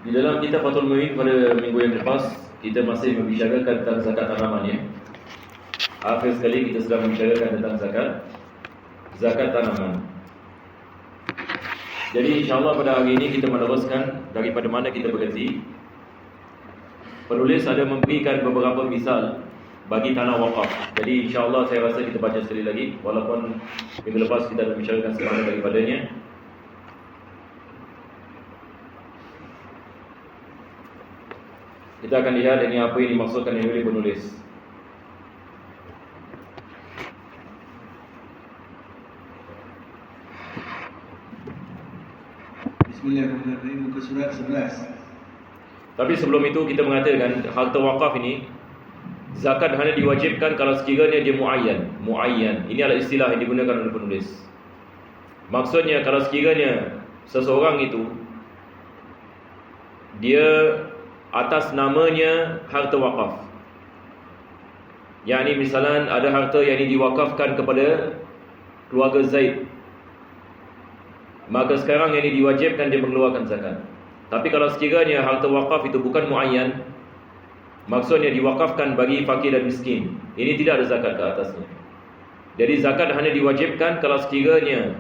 Di dalam kitab Fathul Mu'in pada minggu yang lepas, kita masih membicarakan tentang zakat tanaman ya. Akhir sekali kita sedang membicarakan tentang zakat tanaman. Jadi insyaAllah pada hari ini kita meneruskan daripada mana kita berhenti. Penulis ada memberikan beberapa misal bagi tanah wakaf. Jadi insyaAllah saya rasa kita baca sekali lagi, walaupun minggu lepas kita dah membicarakan sebanyak daripadanya. Kita akan lihat ini apa yang dimaksudkan oleh penulis. Bismillahirrahmanirrahim, muka surat 11. Tapi sebelum itu kita mengatakan harta wakaf ini zakat hanya diwajibkan kalau sekiranya dia muayyan. Ini adalah istilah yang digunakan oleh penulis. Maksudnya kalau sekiranya seseorang itu dia atas namanya harta wakaf, yakni misalan ada harta yang diwakafkan kepada keluarga Zaid, maka sekarang yang diwajibkan dia mengeluarkan zakat. Tapi kalau sekiranya harta wakaf itu bukan muayyan, maksudnya diwakafkan bagi fakir dan miskin, ini tidak ada zakat ke atasnya. Jadi zakat hanya diwajibkan kalau sekiranya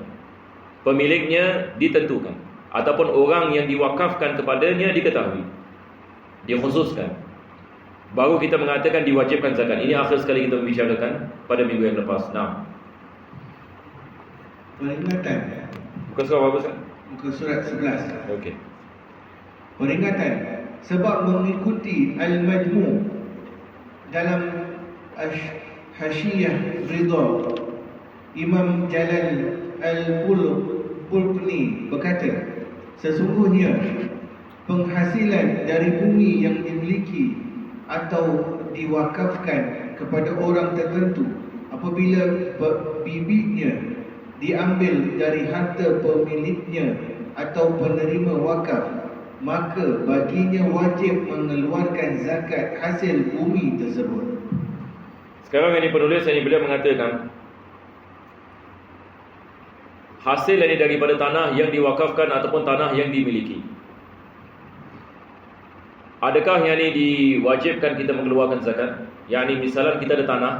pemiliknya ditentukan ataupun orang yang diwakafkan kepadanya diketahui, dikhususkan, baru kita mengatakan diwajibkan zakat. Ini akhir sekali kita membicarakan pada minggu yang lepas. Nah, Peringatan. Muka surat apa Ustaz? Muka surat 11. Okey. Peringatan sebab mengikuti Al-Majmu' dalam Hashiyah Ridha, Imam Jalal Al-Pulqni berkata, sesungguhnya penghasilan dari bumi yang dimiliki atau diwakafkan kepada orang tertentu apabila bibitnya diambil dari harta pemiliknya atau penerima wakaf, maka baginya wajib mengeluarkan zakat hasil bumi tersebut. Sekarang ini penulis yang beliau mengatakan hasil ini daripada tanah yang diwakafkan ataupun tanah yang dimiliki. Adakah yang ini diwajibkan kita mengeluarkan zakat? Yang ini misalnya kita ada tanah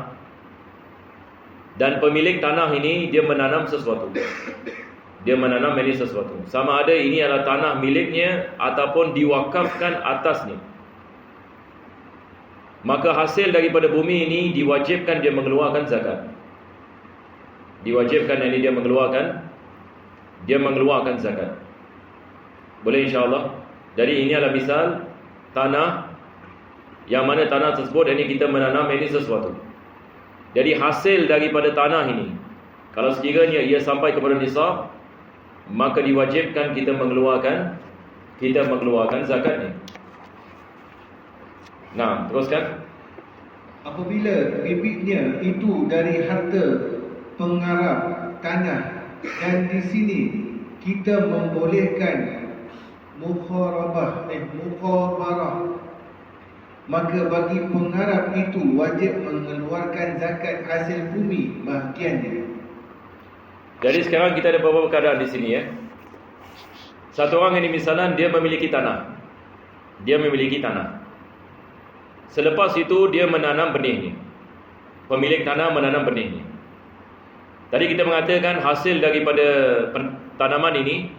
dan pemilik tanah ini dia menanam sesuatu. Dia menanam ini sesuatu. Sama ada ini adalah tanah miliknya ataupun diwakafkan atasnya. Maka hasil daripada bumi ini diwajibkan dia mengeluarkan zakat. Diwajibkan ini dia mengeluarkan zakat. Boleh insya-Allah. Jadi ini adalah misal tanah yang mana tanah tersebut ini kita menanam ini sesuatu. Jadi hasil daripada tanah ini, kalau sekiranya ia sampai kepada nisab, maka diwajibkan kita mengeluarkan zakatnya. Nah, teruskan. Apabila bibitnya itu dari harta pengarap tanah, dan di sini kita membolehkan mukhabarah, maka bagi pengarap itu wajib mengeluarkan zakat hasil bumi bahagiannya. Jadi sekarang kita ada beberapa keadaan di sini ya. Satu orang ini misalnya dia memiliki tanah. Selepas itu dia menanam benihnya. Pemilik tanah menanam benihnya. Tadi kita mengatakan hasil daripada tanaman ini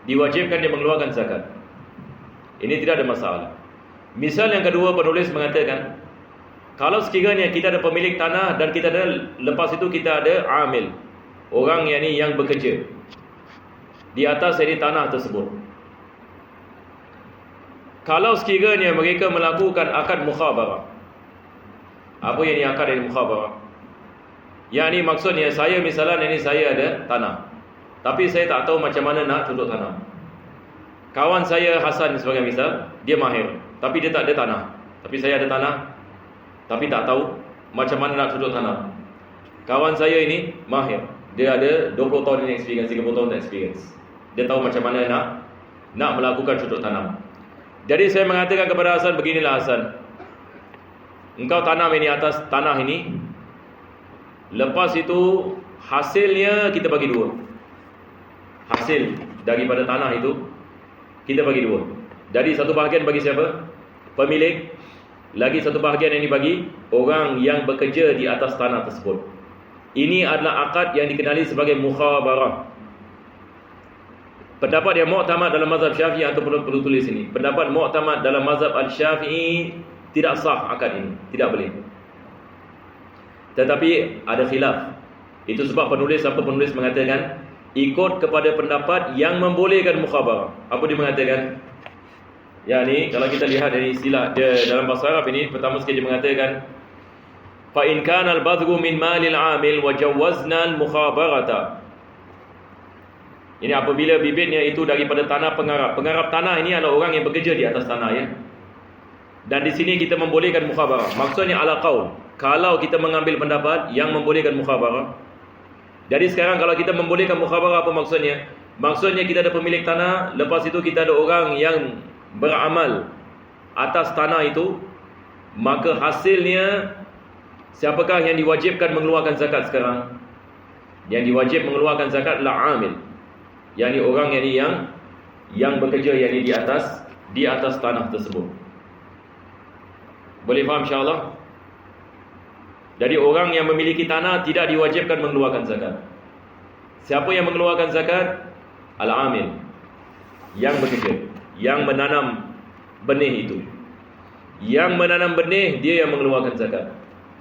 diwajibkan dia mengeluarkan zakat. Ini tidak ada masalah. Misal yang kedua, penulis mengatakan kalau sekiranya kita ada pemilik tanah dan kita ada, lepas itu kita ada amil, orang yang bekerja di atas ini tanah tersebut. Kalau sekiranya mereka melakukan akad mukhabarah. Apa yang ini akad mukhabarah? Yang ini maksudnya saya misalnya ini saya ada tanah, tapi saya tak tahu macam mana nak cuduk tanam. Kawan saya Hasan sebagai misal, dia mahir, tapi dia tak ada tanah. Tapi saya ada tanah, tapi tak tahu macam mana nak cuduk tanam. Kawan saya ini mahir, dia ada 20 tahun experience, 30 tahun experience. Dia tahu macam mana nak melakukan cuduk tanam. Jadi saya mengatakan kepada Hasan, beginilah Hasan, engkau tanam ini atas tanah ini, lepas itu hasilnya kita bagi dua. Hasil daripada tanah itu kita bagi dua. Jadi satu bahagian bagi siapa? Pemilik. Lagi satu bahagian ini bagi orang yang bekerja di atas tanah tersebut. Ini adalah akad yang dikenali sebagai mukhabarah. Pendapat yang mu'tamad dalam mazhab Syafi'i, atau perlu tulis ini. Pendapat mu'tamad dalam mazhab Al-Syafi'i, tidak sah akad ini, tidak boleh. Tetapi ada khilaf. Itu sebab penulis mengatakan ikut kepada pendapat yang membolehkan mukhabarah. Apa dia mengatakan? Ya ni, kalau kita lihat dari istilah dia dalam bahasa Arab ini, pertama sekali dia mengatakan fa in kana al-badru min malil 'amil wa jawazna al-mukhabarata. Ini apabila bibitnya itu daripada tanah pengarap. Pengarap tanah ini adalah orang yang bekerja di atas tanah, ya. Dan di sini kita membolehkan mukhabarah. Maksudnya ala qaul. Kalau kita mengambil pendapat yang membolehkan mukhabarah. Jadi sekarang kalau kita membolehkan mukhabarah, apa maksudnya? Maksudnya kita ada pemilik tanah, lepas itu kita ada orang yang beramal atas tanah itu, maka hasilnya siapakah yang diwajibkan mengeluarkan zakat sekarang? Yang diwajib mengeluarkan zakat adalah amil. Yani orang yang bekerja yani di atas tanah tersebut. Boleh faham insya-Allah? Jadi orang yang memiliki tanah tidak diwajibkan mengeluarkan zakat. Siapa yang mengeluarkan zakat? Al-amil, yang bekerja, yang menanam benih itu. Yang menanam benih, dia yang mengeluarkan zakat.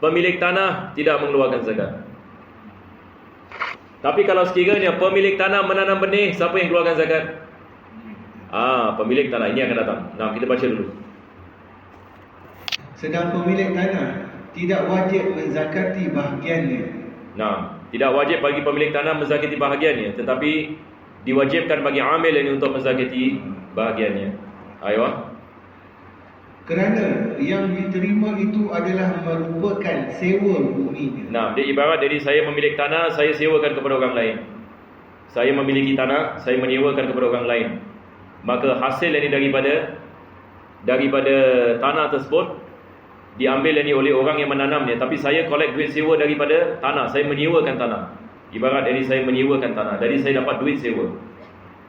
Pemilik tanah tidak mengeluarkan zakat. Tapi kalau sekiranya pemilik tanah menanam benih, siapa yang keluarkan zakat? Pemilik tanah ini akan datang. Nah, kita baca dulu. Sedang pemilik tanah tidak wajib menzakati bahagiannya. Nah, tidak wajib bagi pemilik tanah menzakati bahagiannya, tetapi diwajibkan bagi amil ini untuk menzakati bahagiannya. Ayo. Kerana yang diterima itu adalah merupakan sewa bumi. Nah, dia ibarat dari saya memiliki tanah, saya sewakan kepada orang lain. Saya memiliki tanah, saya menyewakan kepada orang lain. Maka hasil ini daripada tanah tersebut diambil ini oleh orang yang menanamnya. Tapi saya collect duit sewa daripada tanah, saya menyewakan tanah. Ibarat dari saya menyewakan tanah, dari saya dapat duit sewa.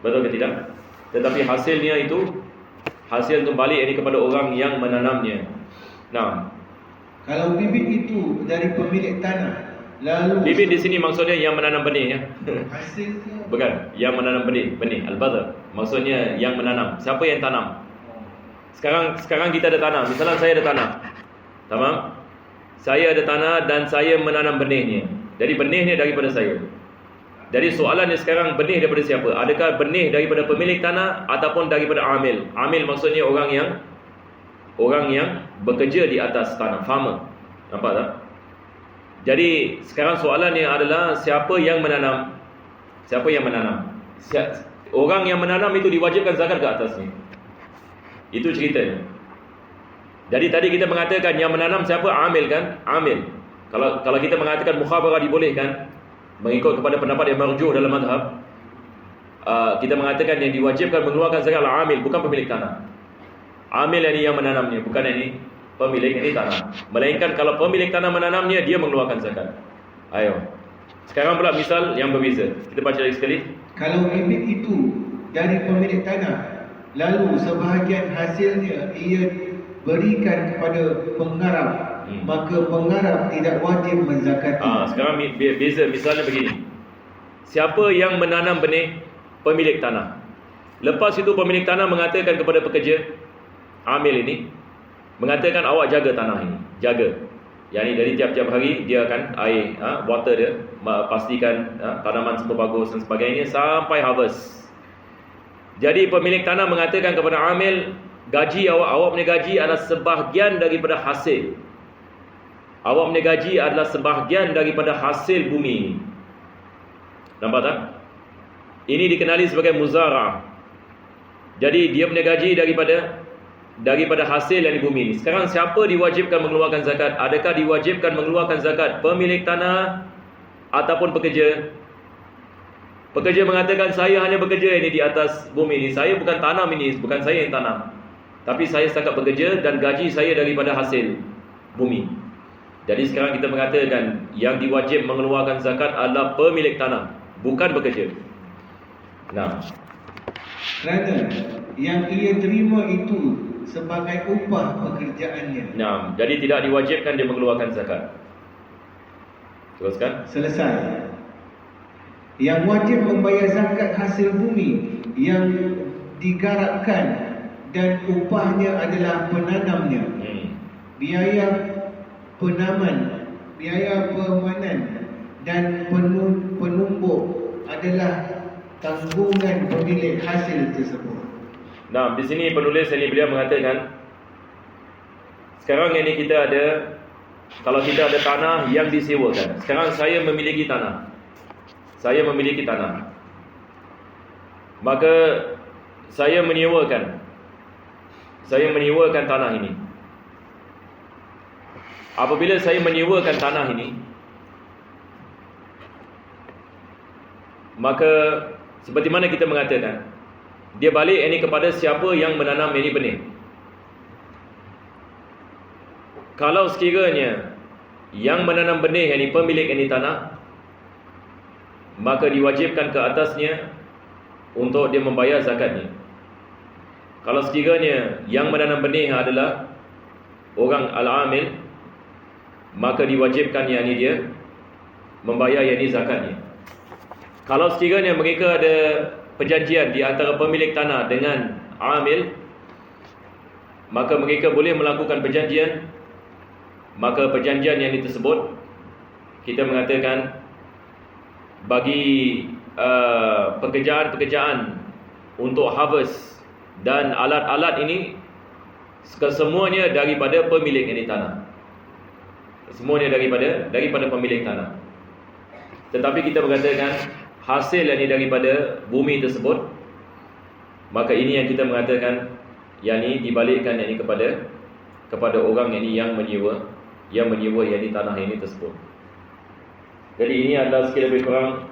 Betul ke tidak? Tetapi hasilnya itu hasil kembali ini kepada orang yang menanamnya. Nah, kalau bibit itu dari pemilik tanah, lalu bibit di sini maksudnya yang menanam benih, ya. Hasilnya Bukan, yang menanam benih, al-badr. Maksudnya yang menanam. Siapa yang tanam? Sekarang kita ada tanah. Misalnya saya ada tanah. Tamam? Saya ada tanah dan saya menanam benihnya. Jadi benihnya daripada saya. Jadi soalannya sekarang, benih daripada siapa? Adakah benih daripada pemilik tanah ataupun daripada amil? Amil maksudnya orang yang bekerja di atas tanah, farmer. Nampak tak? Jadi sekarang soalannya adalah siapa yang menanam? Siapa yang menanam? Orang yang menanam itu diwajibkan zakat ke atasnya. Itu ceritanya. Jadi tadi kita mengatakan yang menanam siapa? Amil kan? Amil. Kalau kita mengatakan mukhabarah dibolehkan, mengikut kepada pendapat yang marjuh dalam mazhab, kita mengatakan yang diwajibkan mengeluarkan zakat adalah amil, bukan pemilik tanah. Amil ini yang menanamnya, bukan ini pemilik ini tanah. Melainkan kalau pemilik tanah menanamnya, dia mengeluarkan zakat. Ayo. Sekarang pula misal yang berbeza. Kita baca lagi sekali. kalau bibit itu dari pemilik tanah, lalu sebahagian hasilnya ia berikan kepada pengarap, maka pengarap tidak wajib menzakati. Sekarang beza misalnya begini. Siapa yang menanam benih? Pemilik tanah. Lepas itu pemilik tanah mengatakan kepada pekerja amil ini, mengatakan awak jaga tanah ini, jaga. Yang ini dari tiap-tiap hari dia akan air, water dia, pastikan tanaman semua bagus dan sebagainya sampai harvest. Jadi pemilik tanah mengatakan kepada amil, gaji awak punya gaji adalah sebahagian daripada hasil. Awak punya gaji adalah sebahagian daripada hasil bumi ini. Nampak tak? Ini dikenali sebagai muzara'ah. Jadi dia punya gaji daripada hasil yang di bumi ini. Sekarang siapa diwajibkan mengeluarkan zakat? Adakah diwajibkan mengeluarkan zakat pemilik tanah ataupun pekerja? Pekerja mengatakan saya hanya bekerja ini di atas bumi ini. Saya bukan tanam ini, bukan saya yang tanam. Tapi saya setakat bekerja dan gaji saya daripada hasil bumi. Jadi sekarang kita mengatakan yang diwajib mengeluarkan zakat adalah pemilik tanah, bukan bekerja. Nah, Kerana yang ia terima itu sebagai upah pekerjaannya. Nah, jadi tidak diwajibkan dia mengeluarkan zakat. Teruskan. Selesai. Yang wajib membayar zakat hasil bumi yang digarapkan dan upahnya adalah penanamnya. Biaya penaman, biaya pemanan dan penumbuk adalah tanggungan pemilik hasil tersebut. Nah, di sini penulis ini beliau mengatakan, sekarang ini kita ada, kalau kita ada tanah yang disewakan. Sekarang saya memiliki tanah. Saya memiliki tanah. Maka saya menyewakan tanah ini. Apabila saya menyewakan tanah ini, maka seperti mana kita mengatakan, dia balik ini kepada siapa yang menanam ini benih. Kalau sekiranya yang menanam benih ini pemilik ini tanah, maka diwajibkan ke atasnya untuk dia membayar zakatnya. Kalau sekiranya yang menanam benih adalah orang al-amil, maka diwajibkan yakni dia membayar yakni zakatnya. Kalau sekiranya mereka ada perjanjian di antara pemilik tanah dengan amil, maka mereka boleh melakukan perjanjian. Maka perjanjian yang tersebut kita mengatakan bagi pekerjaan-pekerjaan untuk harvest dan alat-alat ini kesemuanya daripada pemilik ini tanah. Semuanya daripada pemilik tanah. Tetapi kita mengatakan hasil yang daripada bumi tersebut, maka ini yang kita mengatakan yakni dibalikkan yakni kepada orang yang menyewa yakni tanah ini tersebut. Jadi ini adalah sikit lebih kurang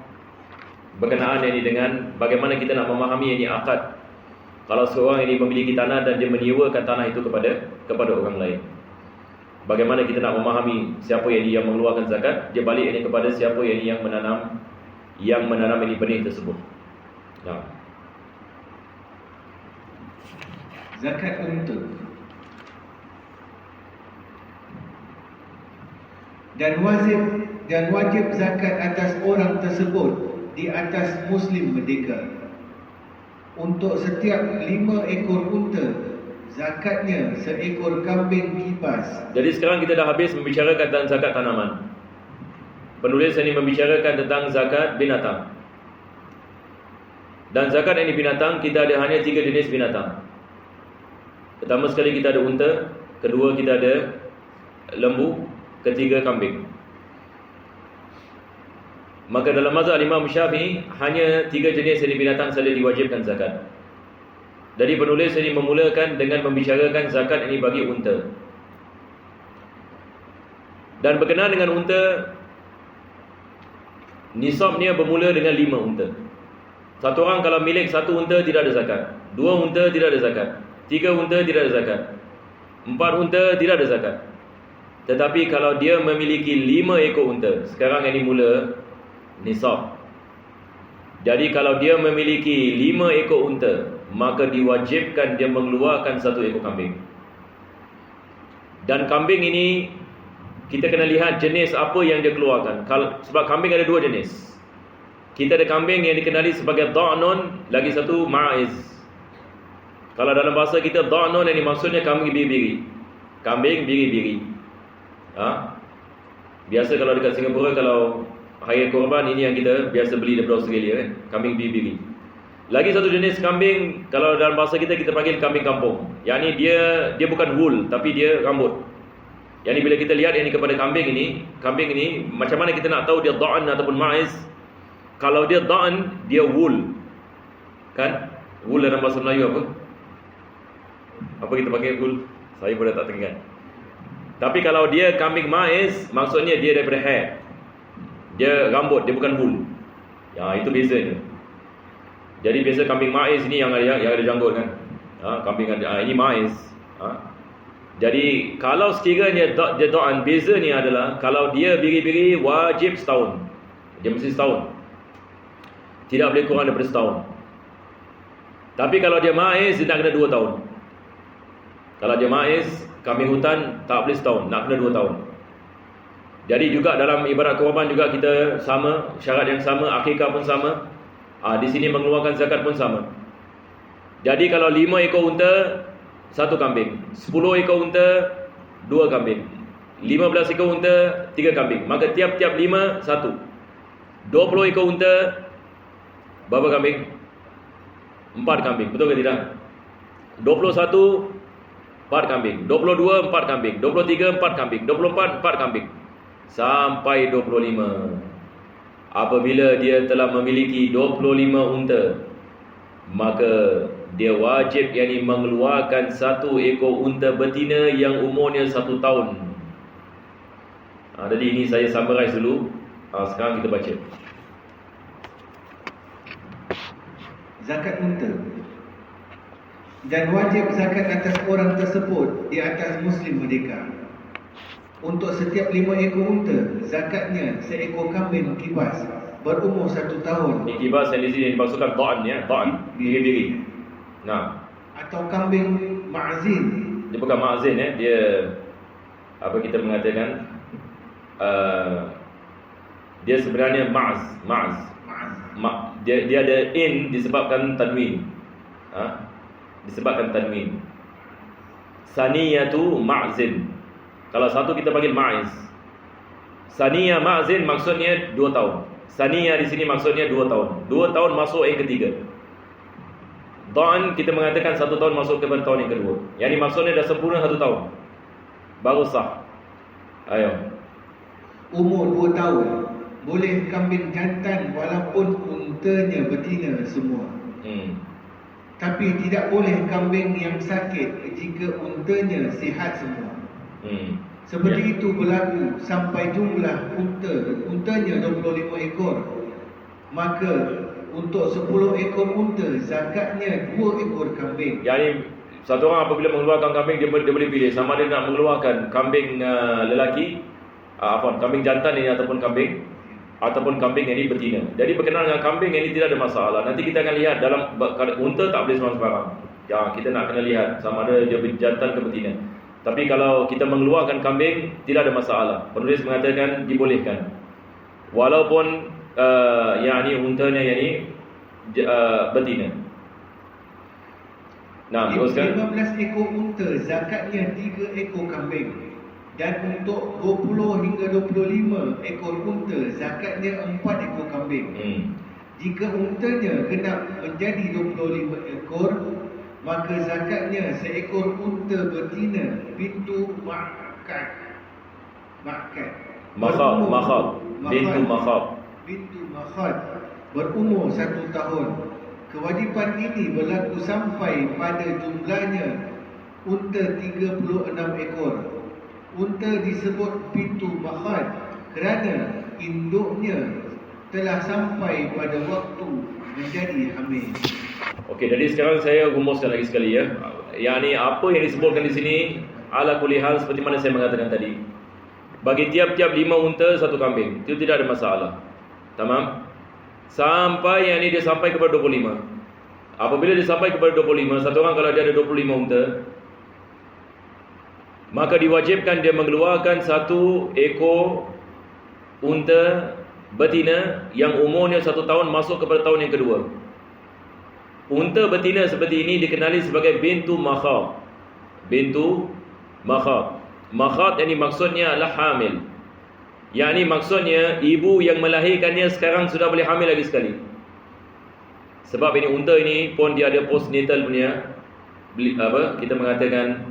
berkenaan yakni dengan bagaimana kita nak memahami yakni akad. Kalau seorang ini memiliki tanah dan dia menyewakan tanah itu kepada orang lain, bagaimana kita nak memahami siapa yang mengeluarkan zakat? Dia balik ini kepada siapa yang menanam ini benih tersebut. Nah. Zakat unta. Dan wajib zakat atas orang tersebut di atas muslim merdeka. Untuk setiap 5 ekor unta, zakatnya seekor kambing kibas. Jadi sekarang kita dah habis membicarakan tentang zakat tanaman. Penulis ini membicarakan tentang zakat binatang. Dan zakat ini binatang, kita ada hanya 3 jenis binatang. Pertama sekali kita ada unta, kedua kita ada lembu, ketiga kambing. Maka dalam mazhab Imam Syafi'i hanya 3 jenis ini binatang saja diwajibkan zakat. Jadi penulis ini memulakan dengan membicarakan zakat ini bagi unta. Dan berkenaan dengan unta, nisabnya bermula dengan 5 unta. Satu orang kalau milik 1 unta tidak ada zakat, 2 unta tidak ada zakat, 3 unta tidak ada zakat, 4 unta tidak ada zakat. Tetapi kalau dia memiliki 5 ekor unta, sekarang ini mula nisab. Jadi kalau dia memiliki 5 ekor unta, maka diwajibkan dia mengeluarkan 1 ekor kambing. Dan kambing ini kita kena lihat jenis apa yang dia keluarkan. Sebab kambing ada 2 jenis. Kita ada kambing yang dikenali sebagai dha'nun, lagi satu ma'iz. Kalau dalam bahasa kita dha'nun ini maksudnya kambing biri-biri. Kambing biri-biri. Biasa kalau dekat Singapura, kalau hari korban ini yang kita biasa beli daripada Australia kan, kambing biri-biri. Lagi satu jenis kambing, kalau dalam bahasa kita panggil kambing kampung. Yang ni dia bukan wool, tapi dia rambut. Yang ni bila kita lihat ini kepada kambing ini macam mana kita nak tahu dia dha'an ataupun ma'iz? Kalau dia dha'an, dia wool. Kan? Wool dalam bahasa Melayu apa? Apa kita panggil wool? Saya pun dah tak teringat. Tapi kalau dia kambing ma'iz, maksudnya dia daripada hair. Dia rambut, dia bukan wool. Ya, itu bezanya. Jadi biasa kambing ma'iz ni yang ada janggut kan. Kambing ada ini ma'iz. Jadi kalau sekiranya dia dha'an, beza ni adalah kalau dia biri-biri wajib setahun. Dia mesti setahun. Tidak boleh kurang daripada setahun. Tapi kalau dia maiz, dia nak kena 2 tahun. Kalau dia maiz, kambing hutan tak boleh setahun, nak kena 2 tahun. Jadi juga dalam ibarat korban juga kita sama, syarat yang sama, akikah pun sama. Di sini mengeluarkan zakat pun sama. Jadi kalau 5 ekor unta, 1 kambing. 10 ekor unta, 2 kambing. 15 ekor unta, 3 kambing. Maka tiap-tiap 5, 1. 20 ekor unta, berapa kambing? 4 kambing. Betul ke tidak? 21, 4 kambing. 22, 4 kambing. 23, 4 kambing. 24, 4 kambing. Sampai 25. Apabila dia telah memiliki 25 unta, maka dia wajib mengeluarkan 1 ekor unta betina yang umurnya 1 tahun. Jadi ini saya summarize dulu. Sekarang kita baca. Zakat unta. Dan wajib zakat atas orang tersebut di atas Muslim merdeka. Untuk setiap 5 ekor unta, zakatnya seekor kambing kibas berumur 1 tahun. Ini kibas yang di sini dimaksudkan ta'an, ya, ta'an, diri. Nah, atau kambing ma'zin. dia bukan ma'zin, ya, dia apa kita mengatakan dia sebenarnya dia ada in disebabkan tanwin. Disebabkan tanwin. Saniyatu ma'zin. Kalau satu kita panggil ma'iz. Saniyah ma'zin maksudnya 2 tahun. Saniyah di sini maksudnya 2 tahun. 2 tahun masuk yang ketiga. Da'an kita mengatakan 1 tahun masuk kepada tahun yang kedua. Yang ini maksudnya dah sempurna 1 tahun. Baru sah. Ayo. Umur 2 tahun. Boleh kambing jantan walaupun untanya betina semua. Tapi tidak boleh kambing yang sakit jika untanya sihat semua. Seperti itu berlaku sampai jumlah untanya 25 ekor. Maka untuk 10 ekor unta zakatnya 2 ekor kambing. Yang satu orang apabila mengeluarkan kambing, dia boleh pilih sama ada nak mengeluarkan kambing lelaki, kambing jantan ini ataupun kambing ini betina. Jadi berkenaan dengan kambing ini tidak ada masalah. Nanti kita akan lihat dalam unta tak boleh sembarang. Ya, kita nak kena lihat sama ada dia jantan ke betina. Tapi kalau kita mengeluarkan kambing, tidak ada masalah. Penulis mengatakan dibolehkan. Walaupun untanya betina. Nah, teruskan. 15 ekor unta zakatnya 3 ekor kambing. Dan untuk 20 hingga 25 ekor unta zakatnya 4 ekor kambing. Jika untanya genap menjadi 25 ekor, maka zakatnya seekor unta betina bintu makhad. Bintu makhad berumur 1 tahun. Kewajipan ini berlaku sampai pada jumlahnya unta 36 ekor. Unta disebut bintu makhad kerana induknya telah sampai pada waktu menjadi hamil. Okey, jadi sekarang saya rumuskan lagi sekali, ya. Apa yang disebutkan di sini ala kulli hal seperti mana saya mengatakan tadi. Bagi tiap-tiap 5 unta 1 kambing, itu tidak ada masalah. Tamam? Sampai dia sampai kepada 25. Apabila dia sampai kepada 25, satu orang kalau dia ada 25 unta, maka diwajibkan dia mengeluarkan 1 ekor unta betina yang umurnya 1 tahun masuk kepada tahun yang kedua. Unta betina seperti ini dikenali sebagai bintu makhad. Bintu makhad. Makhad ini maksudnya adalah hamil. Yang ini maksudnya ibu yang melahirkannya sekarang sudah boleh hamil lagi sekali. Sebab ini unta ini pun dia ada postnatal punya kita mengatakan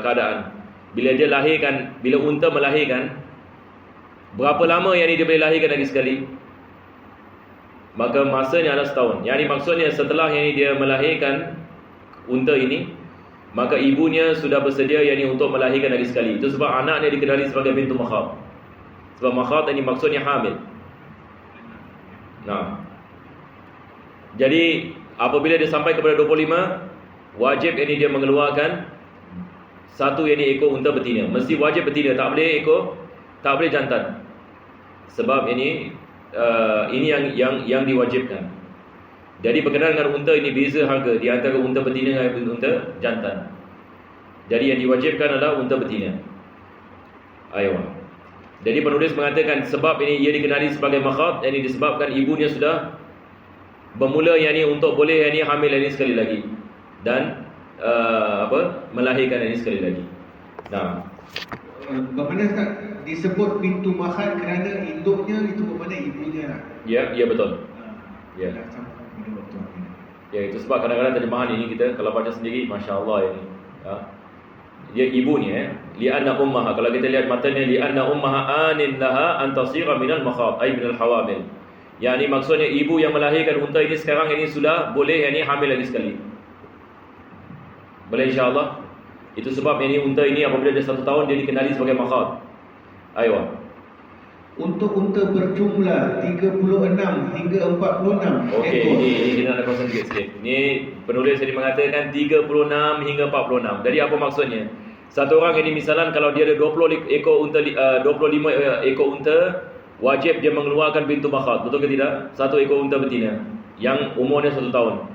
keadaan. Bila dia lahirkan, bila unta melahirkan, berapa lama yang dia boleh lahirkan lagi sekali? Maka masanya adalah setahun. Yang ini maksudnya setelah dia melahirkan unta ini, maka ibunya sudah bersedia untuk melahirkan lagi sekali. Itu sebab anaknya dikenali sebagai bintu makhad. Sebab makhad ini maksudnya hamil. Nah, jadi apabila dia sampai kepada 25, wajib dia mengeluarkan 1 ekor unta betina. Mesti wajib betina, tak boleh jantan. Sebab ini yang diwajibkan. Jadi berkenaan dengan unta ini beza harga di antara unta betina dengan unta jantan. Jadi yang diwajibkan adalah unta betina. Aywa. Jadi penulis mengatakan sebab ini ia dikenali sebagai makhat, yang ini disebabkan ibunya sudah bermula yang ini untuk boleh yang ini hamil yang ini sekali lagi dan melahirkan yang ini sekali lagi. Nah, Bagaimana Ustaz disebut pintu makhat kerana induknya itu bermakna ibunya lah. ya betul. Ya. Dah sampai pada waktu ini. Ya, itu sebab kadang-kadang terjemahan ini kita kalau baca sendiri, masya-Allah ini. Dia ibunya, li'anna ummaha. Kalau kita lihat matanya, li'anna ummaha anin laha an tasira minal makhat, ay minal hawamil. Yang ini maksudnya ibu yang melahirkan unta ini sekarang ini sudah boleh yang ini hamil lagi sekali. Boleh insya-Allah. Itu sebab yang ini unta ini apabila dia 1 tahun dia dikenali sebagai makhat. Aywa. Untuk unta berjumlah 36 hingga 46 Okey, ekor. ini kita nak kongsi sikit. Ini penulis tadi mengatakan 36 hingga 46. Jadi apa maksudnya? Satu orang ini misalan kalau dia ada 20 ekor unta 25 ekor unta, wajib dia mengeluarkan bintu makhat. Betul ke tidak? 1 ekor unta betina yang umurnya 1 tahun.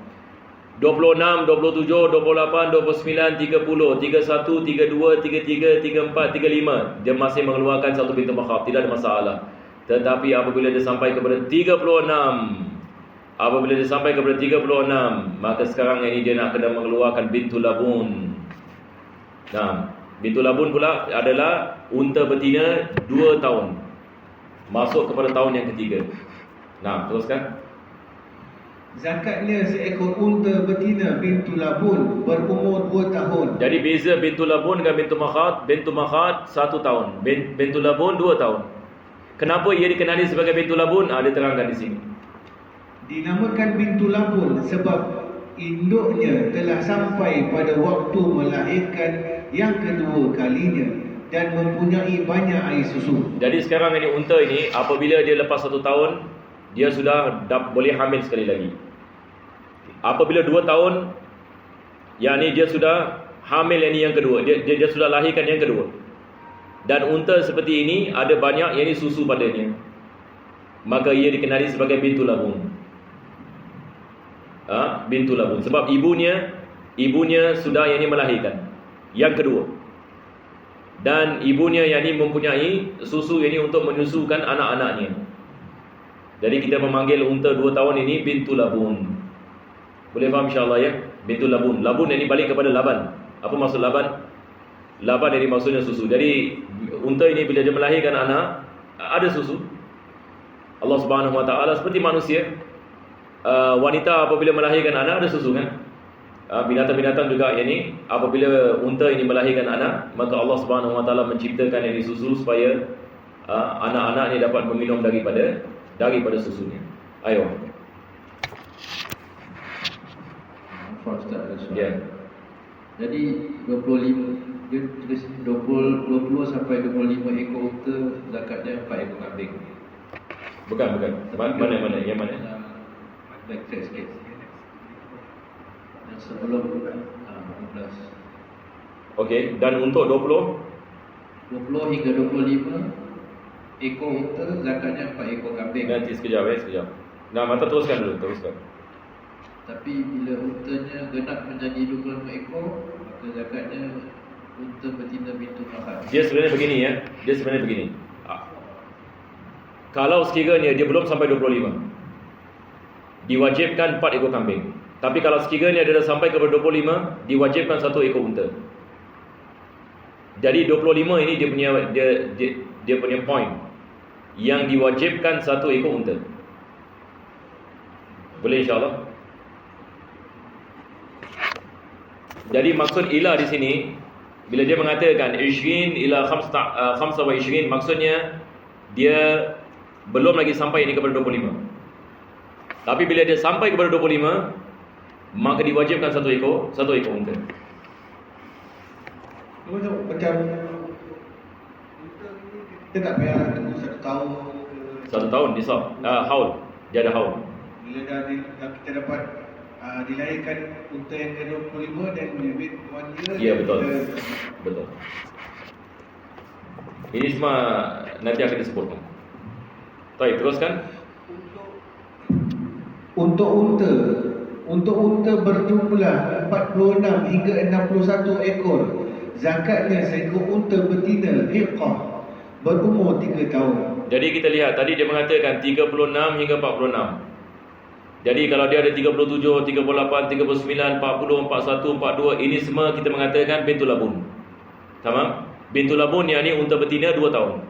26, 27, 28, 29, 30, 31, 32, 33, 34, 35. Dia masih mengeluarkan 1 bintu makhat, tidak ada masalah. Tetapi apabila dia sampai kepada 36, maka sekarang ini dia nak kena mengeluarkan bintu labun. Nah, bintu labun pula adalah unta betina 2 tahun. Masuk kepada tahun yang ketiga. Nah, teruskan. Zakatnya seekor unta betina bintu labun berumur 2 tahun. Jadi beza bintu labun dengan bintu makhat. Bintu makhat 1 tahun, bintu labun 2 tahun. Kenapa ia dikenali sebagai bintu labun? Dia terangkan di sini. Dinamakan bintu labun sebab induknya telah sampai pada waktu melahirkan yang kedua kalinya dan mempunyai banyak air susu. Jadi sekarang ini unta ini apabila dia lepas 1 tahun, dia sudah boleh hamil sekali lagi. Apabila 2 tahun, yakni dia sudah hamil yang kedua, dia sudah lahirkan yang kedua. Dan unta seperti ini ada banyak yakni susu padanya, maka ia dikenali sebagai bintu labun. Bintu labun sebab ibunya sudah yakni melahirkan yang kedua. Dan ibunya yakni mempunyai susu yakni untuk menyusukan anak-anaknya. Jadi kita memanggil unta 2 tahun ini bintu labun. Boleh faham insya-Allah ya? Bintu labun. Labun ini balik kepada laban. Apa maksud laban? Laban ini maksudnya susu. Jadi unta ini bila dia melahirkan anak, ada susu. Allah Subhanahu Wa Taala seperti manusia, wanita apabila melahirkan anak ada susu kan? Binatang-binatang juga ini apabila unta ini melahirkan anak, maka Allah Subhanahu Wa Taala menciptakan ini susu supaya anak-anak ini dapat meminum daripada susunya. Ayo. Ustaz ada soalan. Ya. Jadi 25 dia tulis 20 sampai 25 ekor unta, zakatnya 4 ekor kambing. Bukan. Mana? Yang mana? Backtrack sikit. Yang sebelum 15. Okey, dan untuk 20 hingga 25 ekor unta, zakatnya 4 ekor kambing. nanti sekejap. Nah, mata teruskan dulu. Tapi bila untanya genap menjadi 25 ekor, maka zakatnya unta betina bintu makhat. Dia sebenarnya begini. Kalau sekiranya dia belum sampai 25, diwajibkan 4 ekor kambing. Tapi kalau sekiranya dia dah sampai kepada 25, diwajibkan 1 ekor unta. Jadi 25 ini dia punya point. Yang diwajibkan 1 ekor unta. Boleh insya-Allah. Jadi maksud ila di sini bila dia mengatakan 20 ila 25, maksudnya dia belum lagi sampai ini kepada 25. Tapi bila dia sampai kepada 25, maka diwajibkan 1 ekor unta. Macam kita tak payah tunggu 1 tahun ke 1 tahun nisab. Haul. Dia ada haul. bila dah kita dapat dilahirkan unta yang ke-25 dan wait 1 year. Ya, betul. Ini semua nanti akan disebutkan. Baik, teruskan. Untuk unta berjumlah 46 hingga 61 ekor, zakatnya seekor unta betina hiqah berumur 3 tahun. Jadi kita lihat tadi dia mengatakan 36 hingga 46. Jadi kalau dia ada 37, 38, 39, 40, 41, 42, ini semua kita mengatakan bintul labun. Tamam? Bintul labun yang ni unta betina 2 tahun.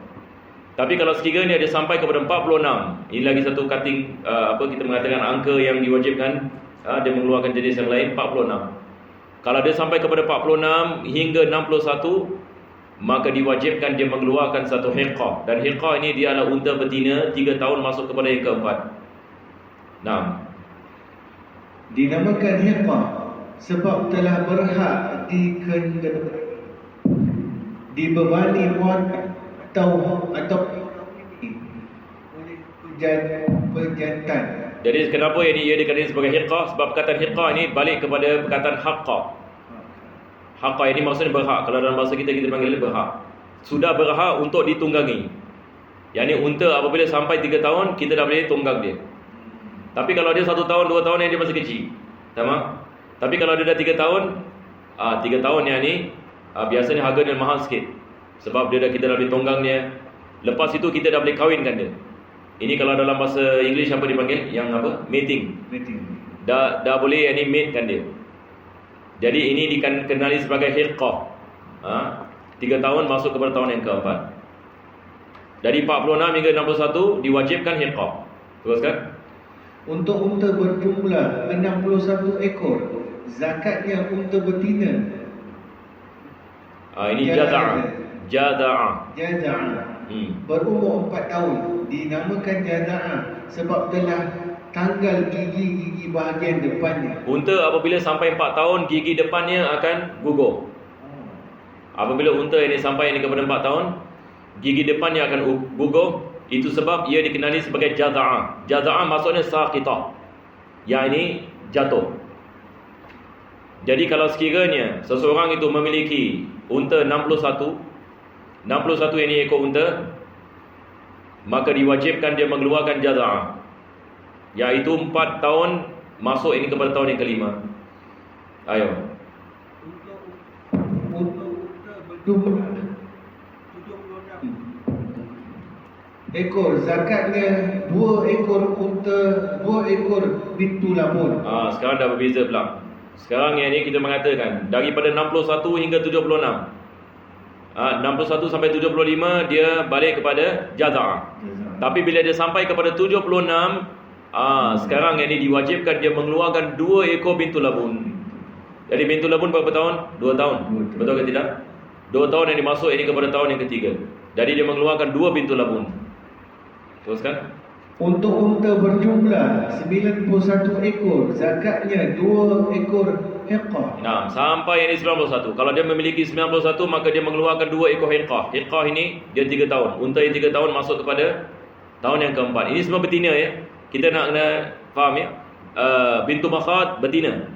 Tapi kalau sekiranya dia sampai kepada 46, ini lagi satu cutting kita mengatakan angka yang diwajibkan, dia mengeluarkan jenis yang lain 46. Kalau dia sampai kepada 46 hingga 61, maka diwajibkan dia mengeluarkan satu hiqah. Dan hiqah ini dia adalah unta betina 3 tahun masuk kepada yang keempat. Nah, dinamakan hiqah sebab telah berhak dibebani muat atau pejantan. Jadi kenapa ia dikatakan sebagai hiqah? Sebab perkataan hiqah ini balik kepada perkataan haqqah. Haqqah ini maksudnya berhak. Kalau dalam bahasa kita panggil dia berhak. Sudah berhak untuk ditunggangi. Yang ni unta apabila sampai 3 tahun, kita dah boleh tunggang dia. Tapi kalau dia 1 tahun, 2 tahun yang dia masih kecil. Tamam? Tapi kalau dia dah 3 tahun, 3 tahun yang ni biasanya harga dia mahal sikit. Sebab kita dah boleh tunggang dia. Lepas itu kita dah boleh kahwinkan dia. Ini kalau dalam bahasa English apa dipanggil? Yang apa? Mating. Dah boleh yang ni matekan dia. Jadi ini dikenali sebagai hiqah. 3 tahun masuk kepada tahun yang keempat. Dari 46 hingga 61 diwajibkan hiqah. Teruskan. Untuk unta berjumlah 61 ekor, zakatnya unta betina. Ini jaza'ah. Berumur 4 tahun, dinamakan jaza'ah sebab telah tanggal gigi-gigi bahagian depannya. Unta apabila sampai 4 tahun, gigi depannya akan gugur. Apabila unta ini sampai kepada 4 tahun, gigi depannya akan gugur. Itu sebab ia dikenali sebagai jaza'ah. Jaza'ah maksudnya saqitah. Yang ini jatuh. Jadi kalau sekiranya seseorang itu memiliki unta 61 ini ekor unta, maka diwajibkan dia mengeluarkan jaza'ah, iaitu 4 tahun masuk ini kepada tahun yang kelima. Ayo. Untuk unta berjumlah 76 ekor, zakatnya 2 ekor unta, 2 ekor bintu labun. Sekarang dah berbeza pula. Sekarang yang ni kita mengatakan daripada 61 hingga 76. 61 sampai 75 dia balik kepada jaza'ah. Tapi bila dia sampai kepada 76, sekarang yang ni diwajibkan dia mengeluarkan 2 ekor bintu labun. Jadi bintu labun berapa tahun? 2 tahun. Betul ke tidak? 2 tahun yang dimasuk ini kepada tahun yang ketiga. Jadi dia mengeluarkan 2 bintu labun. Teruskan. Untuk unta berjumlah 91 ekor, zakatnya 2 ekor hiqah. Sampai yang ini 91. Kalau dia memiliki 91, maka dia mengeluarkan 2 ekor hiqah. Hiqah ini dia 3 tahun. Unta yang 3 tahun masuk kepada tahun yang keempat. Ini semua betina ya. Kita nak kena faham ya. Bintu makhad betina.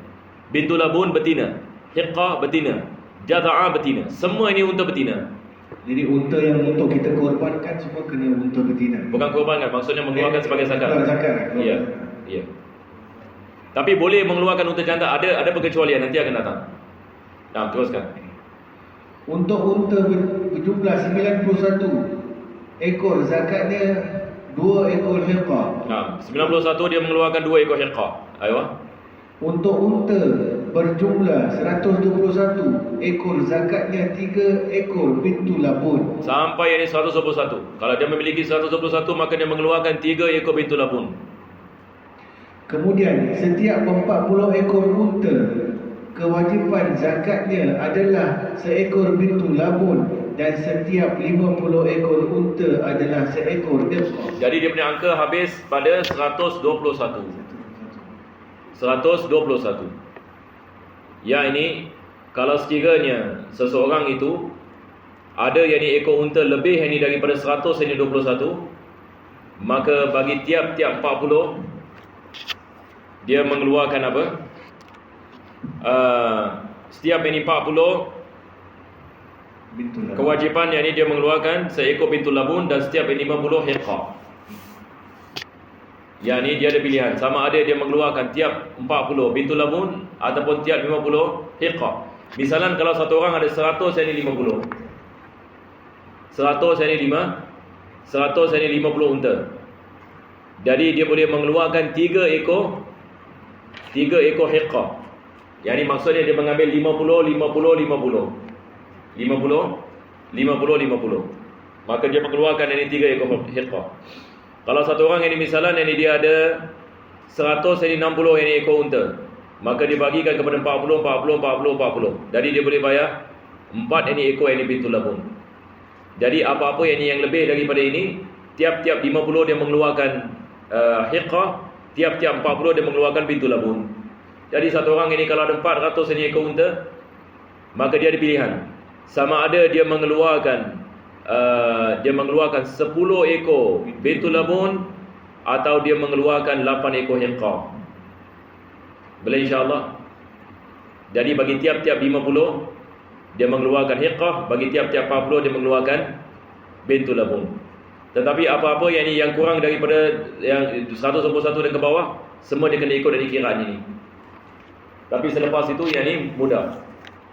Bintu labun betina. Hiqah betina. Jaza'ah betina. Semua ini unta betina. Jadi unta yang untuk kita korbankan semua kena unta betina. Bukan korbankan, maksudnya mengeluarkan sebagai zakat. Ya. Tapi boleh mengeluarkan unta jantan. Ada pengecualian, nanti akan datang. Teruskan. Untuk unta berjumlah 91 ekor, zakatnya 2 ekor hiqah. 91 dia mengeluarkan 2 ekor hiqah. Ayo. Untuk unta berjumlah 121 ekor, zakatnya 3 ekor bintu labun. Sampai yang ini 121. Kalau dia memiliki 121, maka dia mengeluarkan 3 ekor bintu labun. Kemudian setiap 40 ekor unta, kewajipan zakatnya adalah seekor bintu labun, dan setiap 50 ekor unta adalah seekor hiqah. Jadi dia punya angka habis pada 121. 121. Ya, ini kalau sekiranya seseorang itu ada yang ni ekor unta lebih yang ni daripada 100 yang ni 21, maka bagi tiap-tiap 40 dia mengeluarkan apa? Setiap yang ni 40 kewajipan yang ni dia mengeluarkan seekor bintu labun, dan setiap yang 50 hiqah. Yang ni dia ada pilihan, sama ada dia mengeluarkan tiap 40 bintul labun ataupun tiap 50 hiqah. Misalan kalau satu orang ada 100, yang ni 50. 100 yang ni 100 yang ni 50 unta. Jadi dia boleh mengeluarkan 3 ekor hiqah. Yang ni maksudnya dia mengambil 50 50. Maka dia mengeluarkan yang ni 3 ekor hiqah. Kalau satu orang yang ni misalan yang ni dia ada 100 yang ni 60 yang ni ekor unta, maka dia bagikan kepada 40. Jadi dia boleh bayar 4 yang ni ekor yang ni bintul labun. Jadi apa-apa yang lebih daripada ini, tiap-tiap 50 dia mengeluarkan hiqah, tiap-tiap 40 dia mengeluarkan bintul labun. Jadi satu orang ini kalau ada 400 yang ni ekor unta, maka dia ada pilihan. Sama ada dia mengeluarkan 10 ekor bintul labun atau dia mengeluarkan 8 ekor hiqah. Boleh insya-Allah. Jadi bagi tiap-tiap 50 dia mengeluarkan hiqah, bagi tiap-tiap 40 dia mengeluarkan bintul labun. Tetapi apa-apa yang kurang daripada yang 121 dan ke bawah, semua dia kena ikut dari kiraan ini. Tapi selepas itu yang ni mudah.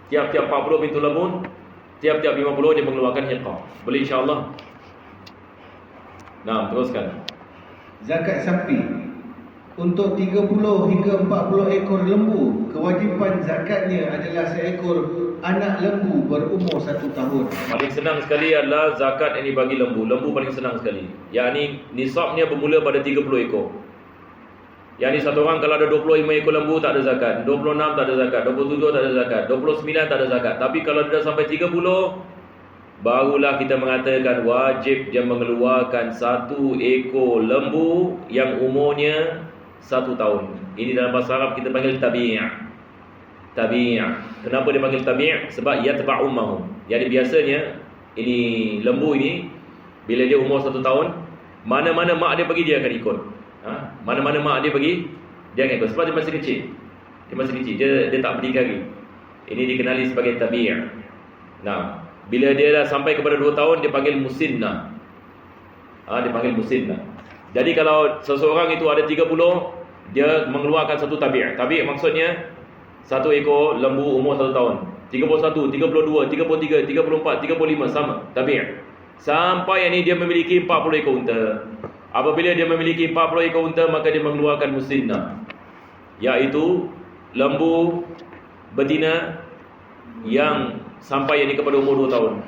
Tiap-tiap 40 bintul labun, tiap-tiap 50 dia mengeluarkan hiqah. Boleh insya-Allah. Nah, teruskan. Zakat sapi. Untuk 30 hingga 40 ekor lembu, kewajipan zakatnya adalah seekor anak lembu berumur 1 tahun. Paling senang sekali adalah zakat yang dibagi lembu. Lembu paling senang sekali. Yang ni nisabnya bermula pada 30 ekor. Yang ni satu orang kalau ada 25 ekor lembu tak ada zakat, 26 tak ada zakat, 27 tak ada zakat, 29 tak ada zakat. Tapi kalau dia dah sampai 30, barulah kita mengatakan wajib dia mengeluarkan 1 ekor lembu yang umurnya 1 tahun. Ini dalam bahasa Arab kita panggil tabi'. Kenapa dia panggil tabi'? Sebab yatba'u ummahu. Jadi biasanya ini lembu ini bila dia umur 1 tahun, mana-mana mak dia pergi dia akan ikut. Mana-mana mak dia pergi dia akan ikut sebab dia masih kecil. Dia tak berdikari. Ini dikenali sebagai tabi'. Nah, bila dia dah sampai kepada 2 tahun dia panggil musinnah. Dia panggil musinnah. Jadi kalau seseorang itu ada 30, dia mengeluarkan 1 tabi'. Tabi' maksudnya 1 ekor lembu umur 1 tahun. 31, 32, 33, 34, 35 sama tabi'. Sampai yang ni dia memiliki 40 ekor unta. Apabila dia memiliki 40 ekor unta, maka dia mengeluarkan musinnah, iaitu lembu betina yang sampai yang ni kepada umur 2 tahun.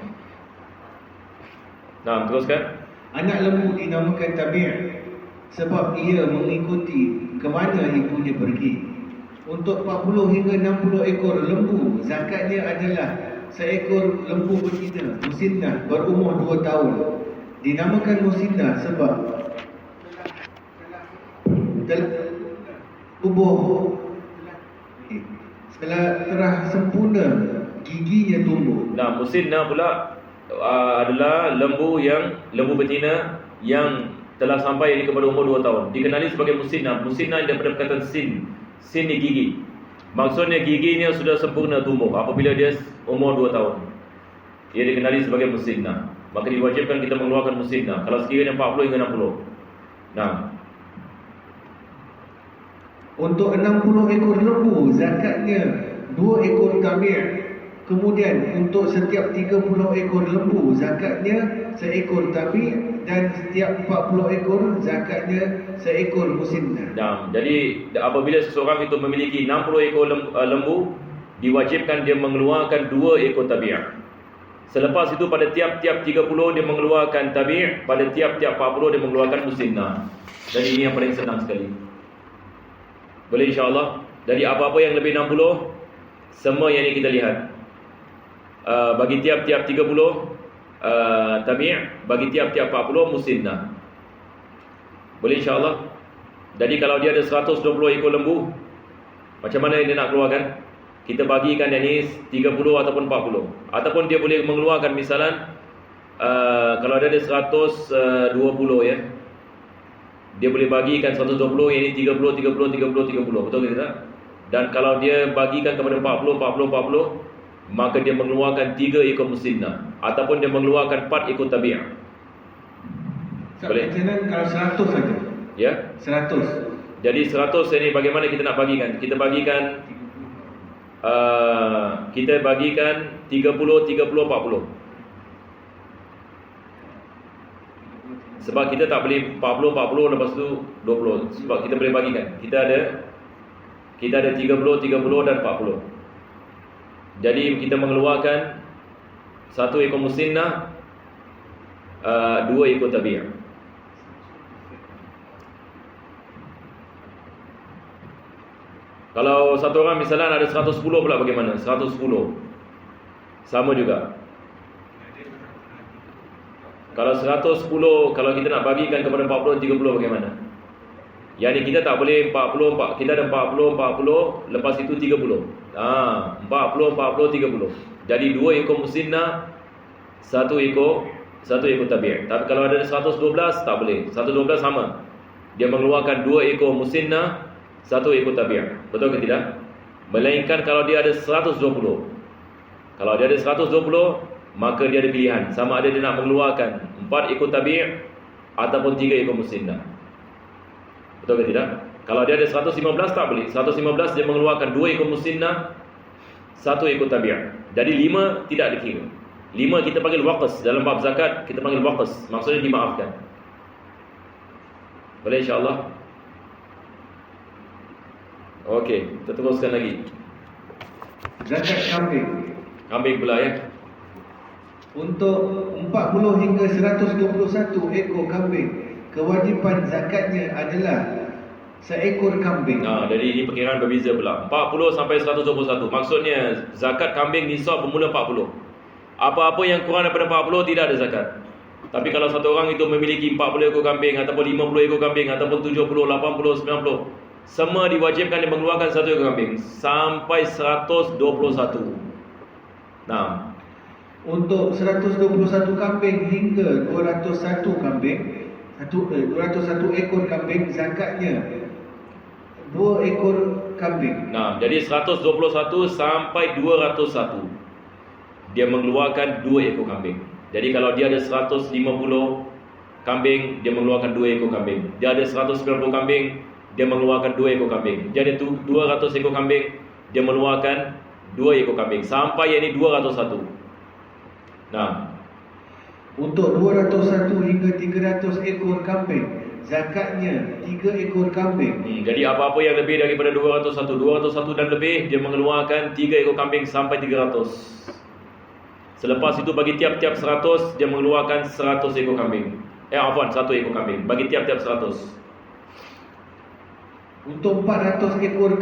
Nah, teruskan. Anak lembu dinamakan tabi' sebab ia mengikuti ke mana ibunya pergi. Untuk 40 hingga 60 ekor lembu, zakatnya adalah seekor lembu betina musinnah berumur 2 tahun. Dinamakan musinnah sebab telah sempurna giginya tumbuh. Nah, musinnah pula adalah lembu betina yang telah sampai ini kepada umur 2 tahun. Dikenali sebagai musinnah. Musinnah daripada perkataan sin. Sin ni gigi. Maksudnya giginya sudah sempurna tumbuh apabila dia umur 2 tahun. Ia dikenali sebagai musinnah. Maka diwajibkan kita mengeluarkan musinnah. Kalau sekiranya 40 hingga 60. Nah, untuk 60 ekor lembu, zakatnya 2 ekor tabi'. Kemudian untuk setiap 30 ekor lembu, zakatnya seekor tabi'. Dan setiap 40 ekor, zakatnya seekor musinnah. Nah, jadi apabila seseorang itu memiliki 60 ekor lembu, diwajibkan dia mengeluarkan 2 ekor tabi'. Selepas itu pada tiap-tiap 30 dia mengeluarkan tabi', pada tiap-tiap 40 dia mengeluarkan musinnah. Dan ini yang paling senang sekali. Boleh insya-Allah. Jadi apa-apa yang lebih 60, semua yang ini kita lihat. Bagi tiap-tiap 30 tabi', bagi tiap-tiap 40 musinnah. Boleh insya-Allah. Jadi kalau dia ada 120 ekor lembu, macam mana dia nak keluarkan? Kita bagikan yang ni 30 ataupun 40. Ataupun dia boleh mengeluarkan misalan kalau dia ada 120 ya. Dia boleh bagikan 120, yang ni 30, 30, 30, 30. Betul ke tak? Dan kalau dia bagikan kepada 40, 40, maka dia mengeluarkan 3 ekor musinnah. Ataupun dia mengeluarkan 4 ekor tabi'. Boleh? Macam kalau 100 saja. Ya. 100. Jadi 100 ini bagaimana kita nak bagikan? Kita bagikan 30, 30, 40. Sebab kita tak boleh 40, 40 lepas tu 20. Sebab kita boleh bagikan. Kita ada 30, 30 dan 40. Jadi kita mengeluarkan 1 ekor musinnah, 2 ekor tabi'ah. Kalau satu orang misalnya ada 110 pula bagaimana? 110. Sama juga. Kalau 110, kalau kita nak bagikan kepada 40, 30 bagaimana? Yang ni kita tak boleh 40, kita ada 40, 40, lepas itu 30. 40, 40, 30. Jadi 2 ekor musinnah, 1 ekor tabi'ah. Tapi kalau ada 112 tak boleh. 112 sama. Dia mengeluarkan 2 ekor musinnah, 1 ekor tabi'ah. Betul ke tidak? Melainkan kalau dia ada 120. Kalau dia ada 120, maka dia ada pilihan. Sama ada dia nak mengeluarkan 4 ekor tabi'ah ataupun 3 ekor musinnah. Betul ke tidak? Kalau dia ada 115 tak boleh. 115 dia mengeluarkan 2 ekor musinnah, 1 ekor tabi'ah. Jadi 5 tidak dikira. 5 kita panggil waqas. Dalam bab zakat kita panggil waqas. Maksudnya dimaafkan. Boleh insya-Allah? Okey, kita teruskan lagi. Zakat kambing. Kambing pula ya. Untuk 40 hingga 121 ekor kambing, kewajipan zakatnya adalah seekor kambing. Jadi ini perkiraan berbeza pula. 40 sampai 121. Maksudnya zakat kambing nisab bermula 40. Apa-apa yang kurang daripada 40 tidak ada zakat. Tapi kalau satu orang itu memiliki 40 ekor kambing ataupun 50 ekor kambing ataupun 70, 80, 90, semua diwajibkan dia mengeluarkan 1 ekor kambing sampai 121. Nah, untuk 121 kambing hingga 201 kambing, 201 ekor kambing, zakatnya 2 ekor kambing. Nah, jadi 121 sampai 201 dia mengeluarkan 2 ekor kambing. Jadi kalau dia ada 150 kambing, dia mengeluarkan 2 ekor kambing. Dia ada 190 kambing, dia mengeluarkan 2 ekor kambing. Jadi 200 ekor kambing, dia mengeluarkan 2 ekor kambing sampai yang ini 201. Nah, untuk 201 hingga 300 ekor kambing, zakatnya 3 ekor kambing. Jadi apa-apa yang lebih daripada 201 dan lebih, dia mengeluarkan 3 ekor kambing sampai 300. Selepas itu bagi tiap-tiap 100, dia mengeluarkan 100 ekor kambing. 1 ekor kambing bagi tiap-tiap 100. Untuk 400 ekor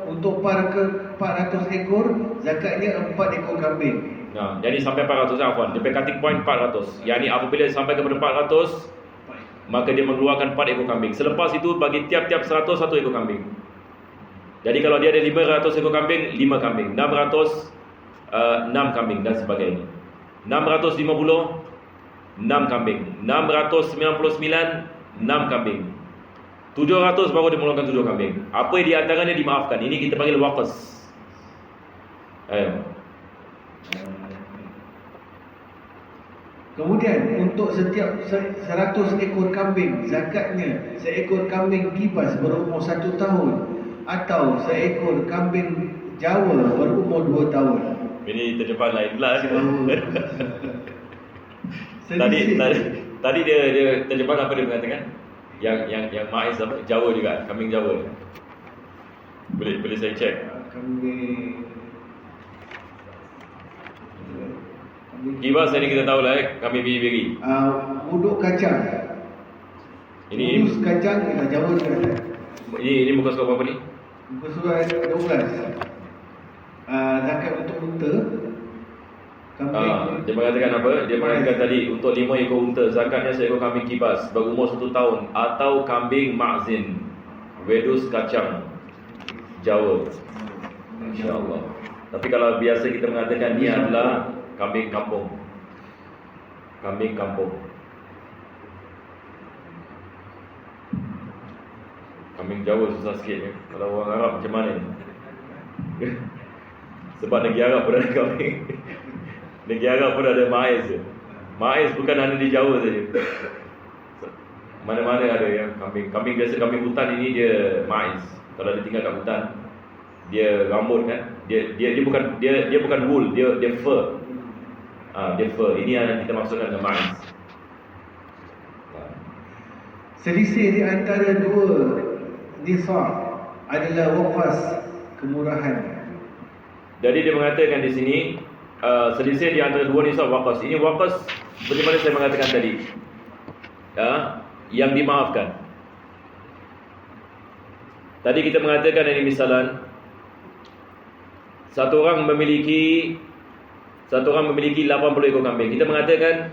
untuk 400 ekor, zakatnya 4 ekor kambing. Nah, jadi sampai 400 dia pakai cutting point 400. Yang ni apabila sampai kepada 400, maka dia mengeluarkan 4 ekor kambing. Selepas itu bagi tiap-tiap 100 1 ekor kambing. Jadi kalau dia ada 500 ekor kambing, 5 kambing. 600 6 kambing dan sebagainya. 650 6 kambing. 699 6 kambing. 700 baru dia mengeluarkan 7 kambing. Apa di antaranya dimaafkan. Ini kita panggil waqas. Ayo. Kemudian untuk setiap 100 ekor kambing, zakatnya seekor kambing kibas berumur 1 tahun atau seekor kambing Jawa berumur 2 tahun. Ini terjemahan lain pula. Tadi dia terjemahan apa dia mengatakan? Yang maiz apa? Jawa juga, kambing Jawa. Boleh saya cek. Kambing Kibas ini kita tahu lah kambing biri-biri. Uduk kacang. Ini Uduk kacang Jawa juga. Ini muka surat berapa ni? Muka surat 12. Zakat untuk unta. Dia mengatakan apa? Dia mengatakan tadi untuk 5 ekor unta, zakatnya seekor kambing kibas berumur 1 tahun atau kambing ma'zin, wedus kacang Jawa. Insya-Allah. Tapi kalau biasa kita mengatakan ni adalah kambing kampung. Kambing kampung. Kambing Jawa susah sikit ya. Kalau orang Arab macam mana ni? Sebab negeri Arab pun ada kambing. Negeri Arab pun ada maiz. Maiz bukan hanya di Jawa saja. mana-mana ada yang kambing. Kambing biasa, kambing hutan ini dia maiz. Kalau dia tinggal kat hutan, dia rambut kan. Dia bukan wool, dia fur. Dia fur. Ini yang kita maksudkan dengan maiz. Selisih di antara dua nisab adalah waqas kemurahan. Jadi dia mengatakan di sini selisih di antara dua nisab waqas. Ini waqas seperti mana saya mengatakan tadi. Yang dimaafkan. Tadi kita mengatakan ini misalan satu orang memiliki 80 ekor kambing. Kita mengatakan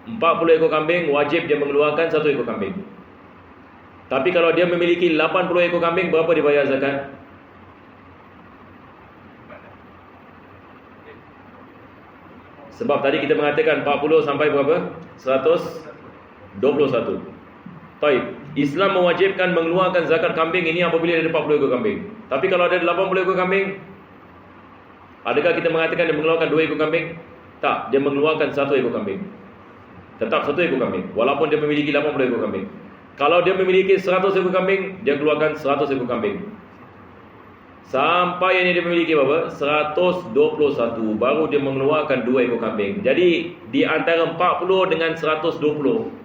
40 ekor kambing wajib dia mengeluarkan 1 ekor kambing. Tapi kalau dia memiliki 80 ekor kambing, berapa dia bayar zakat? Sebab tadi kita mengatakan 40 sampai berapa? 121. Baik, Islam mewajibkan mengeluarkan zakat kambing ini apabila ada 40 ekor kambing. Tapi kalau ada 80 ekor kambing, adakah kita mengatakan dia mengeluarkan 2 ekor kambing? Tak, dia mengeluarkan 1 ekor kambing. Tetap 1 ekor kambing, walaupun dia memiliki 80 ekor kambing. Kalau dia memiliki 100 ekor kambing, dia keluarkan 100 ekor kambing. Sampai yang dia memiliki berapa? 121, baru dia mengeluarkan 2 ekor kambing. Jadi di antara 40 dengan 120,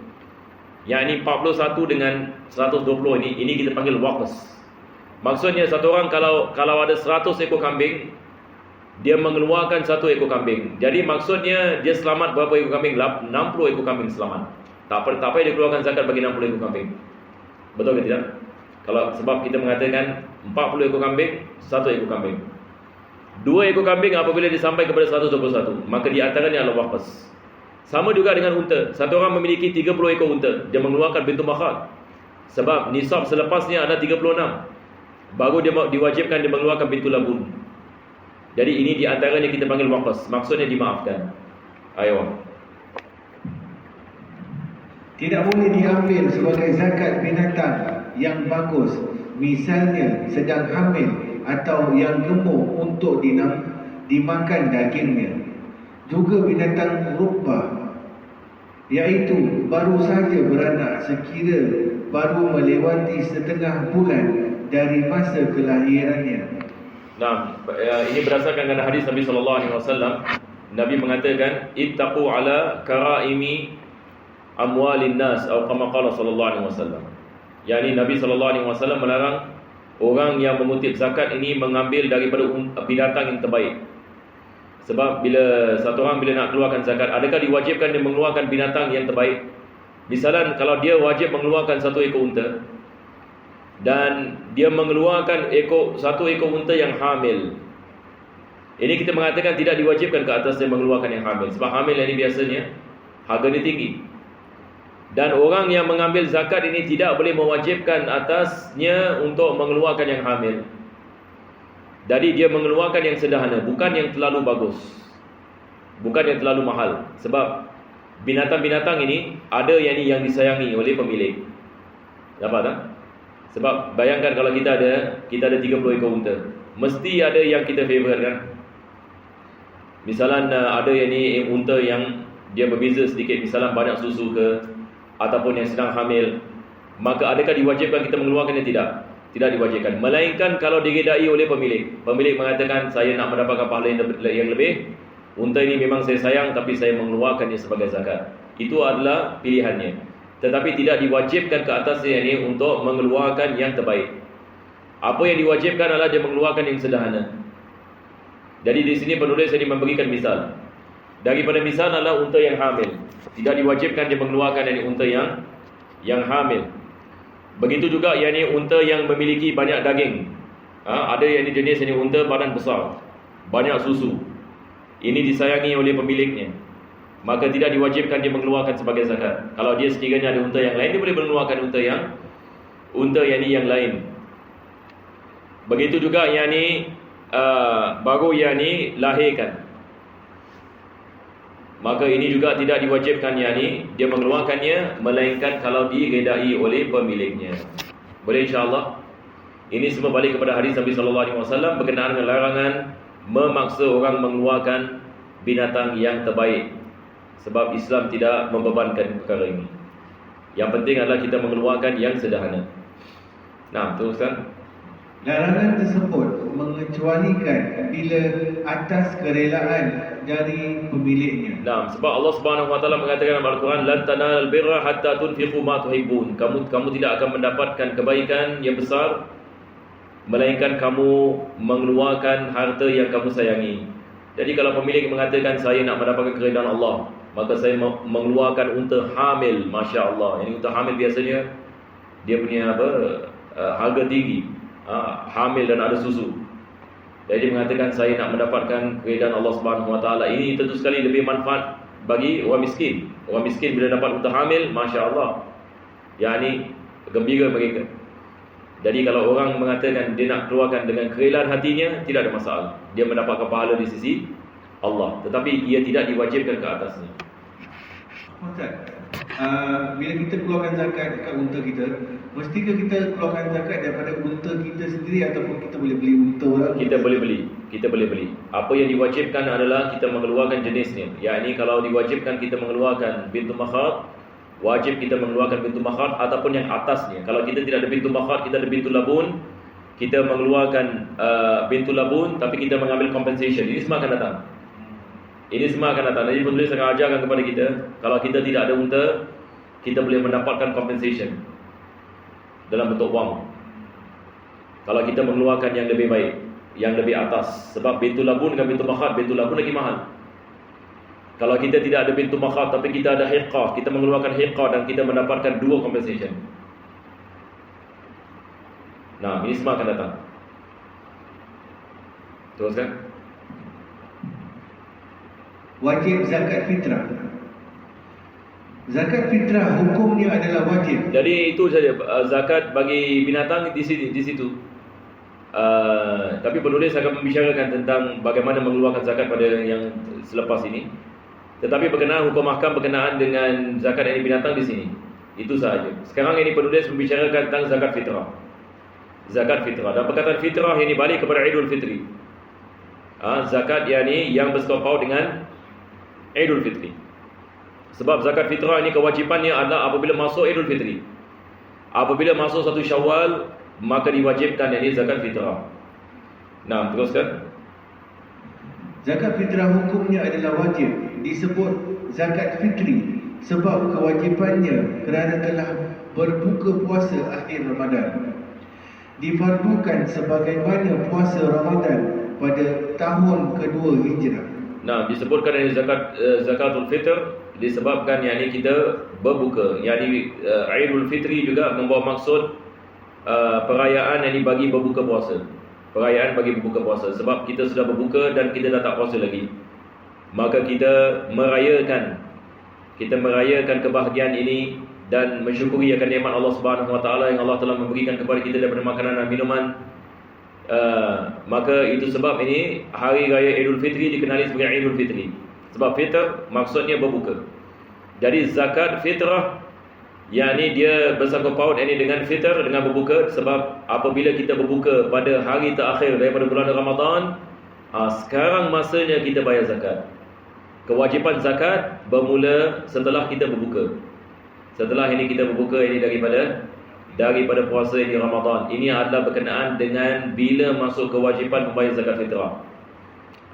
yang ini 41 dengan 120 ini kita panggil waqas. Maksudnya satu orang kalau ada 100 ekor kambing, dia mengeluarkan 1 ekor kambing. Jadi maksudnya dia selamat berapa ekor kambing? 60 ekor kambing selamat. Tak payah dia keluarkan zakat bagi 60 ekor kambing. Betul ke tidak? Kalau sebab kita mengatakan 40 ekor kambing, 1 ekor kambing. 2 ekor kambing apabila disampai kepada 121, maka di antaranya adalah waqas. Sama juga dengan unta. Satu orang memiliki 30 ekor unta, dia mengeluarkan bintu makhad. Sebab nisab selepasnya ada 36. Baru dia diwajibkan dia mengeluarkan bintu labun. Jadi ini di antaranya kita panggil waqas. Maksudnya dimaafkan. Ayo. Tidak boleh diambil sebagai zakat binatang yang bagus, misalnya sedang hamil atau yang gemuk untuk dimakan dagingnya. Juga binatang rubah, iaitu baru saja beranak sekira baru melewati setengah bulan dari masa kelahirannya. Nah, ini berdasarkan dengan hadis Nabi SAW. Nabi mengatakan, ittaqu ala karaimi amwalin nas, atau kama qala sallallahu alaihi wasallam. Yani Nabi sallallahu alaihi wasallam melarang orang yang mengutip zakat ini mengambil daripada binatang yang terbaik. Sebab bila satu orang bila nak keluarkan zakat, adakah diwajibkan dia mengeluarkan binatang yang terbaik? Misalan kalau dia wajib mengeluarkan 1 ekor unta dan dia mengeluarkan 1 ekor unta yang hamil. Ini kita mengatakan tidak diwajibkan ke atas dia mengeluarkan yang hamil. Sebab hamil ini biasanya harganya tinggi. Dan orang yang mengambil zakat ini tidak boleh mewajibkan atasnya untuk mengeluarkan yang hamil. Jadi dia mengeluarkan yang sederhana, bukan yang terlalu bagus, bukan yang terlalu mahal. Sebab binatang-binatang ini ada yang disayangi oleh pemilik. Dapat tak? Sebab bayangkan kalau kita ada 30 ekor unta, mesti ada yang kita favourite kan. Misalan ada yang ni unta yang dia berbeza sedikit, misalan banyak susu ke, ataupun yang sedang hamil, maka adakah diwajibkan kita mengeluarkannya? Tidak diwajibkan. Melainkan kalau diredai oleh pemilik. Pemilik mengatakan saya nak mendapatkan pahala yang lebih, unta ini memang saya sayang tapi saya mengeluarkannya sebagai zakat. Itu adalah pilihannya. Tetapi tidak diwajibkan ke atasnya ini untuk mengeluarkan yang terbaik. Apa yang diwajibkan adalah dia mengeluarkan yang sederhana. Jadi di sini penulis ini memberikan misal. Daripada misal adalah unta yang hamil, tidak diwajibkan dia mengeluarkan yang unta yang hamil. Begitu juga yang unta yang memiliki banyak daging. Ada yang jenis ini unta badan besar, banyak susu. Ini disayangi oleh pemiliknya, maka tidak diwajibkan dia mengeluarkan sebagai zakat. Kalau dia sekiranya ada unta yang lain, dia boleh mengeluarkan unta yang lain. Begitu juga yang ni baru yang ni lahirkan, maka ini juga tidak diwajibkan dia mengeluarkannya, melainkan kalau diredai oleh pemiliknya. Boleh insya-Allah. Ini semua balik kepada hadis Nabi sallallahu alaihi wasallam berkenaan dengan larangan memaksa orang mengeluarkan binatang yang terbaik. Sebab Islam tidak membebankan perkara ini. Yang penting adalah kita mengeluarkan yang sederhana. Nah, teruskan. Larangan tersebut mengecualikan bila atas kerelaan dari pemiliknya. Nah, sebab Allah Subhanahu Wa Taala mengatakan dalam Al-Quran, "Lan tanalul birra hatta tunfiqu ma tuhibbun." Kamu tidak akan mendapatkan kebaikan yang besar melainkan kamu mengeluarkan harta yang kamu sayangi. Jadi kalau pemilik mengatakan saya nak mendapatkan keridaan Allah, maka saya mengeluarkan unta hamil, masya-Allah. Ini unta hamil biasanya dia punya harga tinggi. Hamil dan ada susu. Jadi dia mengatakan saya nak mendapatkan keridaan Allah Subhanahu Wa Taala. Ini tentu sekali lebih manfaat bagi orang miskin. Orang miskin bila dapat unta hamil, masya-Allah. Yani gembira mereka. Jadi kalau orang mengatakan dia nak keluarkan dengan kerelaan hatinya, tidak ada masalah. Dia mendapatkan pahala di sisi Allah, tetapi ia tidak diwajibkan ke atasnya. Ustaz, bila kita keluarkan zakat dekat unta kita, mestikah kita keluarkan zakat daripada unta kita sendiri ataupun kita boleh beli unta orang? Kita boleh beli. Apa yang diwajibkan adalah kita mengeluarkan jenisnya. Yakni kalau diwajibkan kita mengeluarkan bintu makhat, wajib kita mengeluarkan bintu makhat ataupun yang atasnya. Kalau kita tidak ada bintu makhat, kita ada bintu labun, kita mengeluarkan bintu labun tapi kita mengambil compensation. Ini semua akan datang. Jadi penulis akan ajarkan kepada kita, kalau kita tidak ada unta, kita boleh mendapatkan compensation dalam bentuk wang. Kalau kita mengeluarkan yang lebih baik, yang lebih atas. Sebab bintu labun dengan bintu makhat, bintu labun lagi mahal. Kalau kita tidak ada bintu makhat tapi kita ada hiqah, kita mengeluarkan hiqah dan kita mendapatkan dua compensation. Nah, ini semua akan datang. Teruskan. Wajib zakat fitrah. Zakat fitrah hukumnya adalah wajib. Jadi itu saja zakat bagi binatang di situ. Tapi penulis akan membicarakan tentang bagaimana mengeluarkan zakat pada yang selepas ini. Tetapi berkenaan hukum ahkam berkenaan dengan zakat yang binatang di sini. Itu sahaja. Sekarang ini penulis membicarakan tentang zakat fitrah. Zakat fitrah. Dan perkataan fitrah ini balik kepada Idul Fitri. Zakat yang bersekongkau dengan Idul Fitri. Sebab zakat fitrah ini kewajipannya adalah apabila masuk Idul Fitri. Apabila masuk 1 Syawal, maka diwajibkan zakat fitrah. Nah, teruskan. Zakat fitrah hukumnya adalah wajib. Disebut zakat fitri sebab kewajipannya kerana telah berbuka puasa akhir Ramadan. Difardukan sebagaimana puasa Ramadan pada tahun kedua Hijrah. Nah, disebutkan dari zakatul fitr disebabkan kita berbuka. Idul Fitri juga membawa maksud perayaan yang dibagi berbuka puasa. Perayaan bagi berbuka puasa. Sebab kita sudah berbuka dan kita dah tak puasa lagi. Maka kita merayakan kebahagiaan ini dan mensyukuri akan nikmat Allah Subhanahu Wa Taala yang Allah telah memberikan kepada kita daripada makanan dan minuman. Maka itu sebab ini hari raya Idul Fitri dikenali sebagai Idul Fitri. Sebab fitr maksudnya berbuka. Jadi zakat fitrah dia bersangkut paut dengan fitr, dengan berbuka. Sebab apabila kita berbuka pada hari terakhir daripada bulan Ramadan, sekarang masanya kita bayar zakat. Kewajipan zakat bermula setelah kita berbuka. Setelah ini kita berbuka daripada puasa ini Ramadan. Ini adalah berkenaan dengan bila masuk kewajipan membayar zakat fitrah.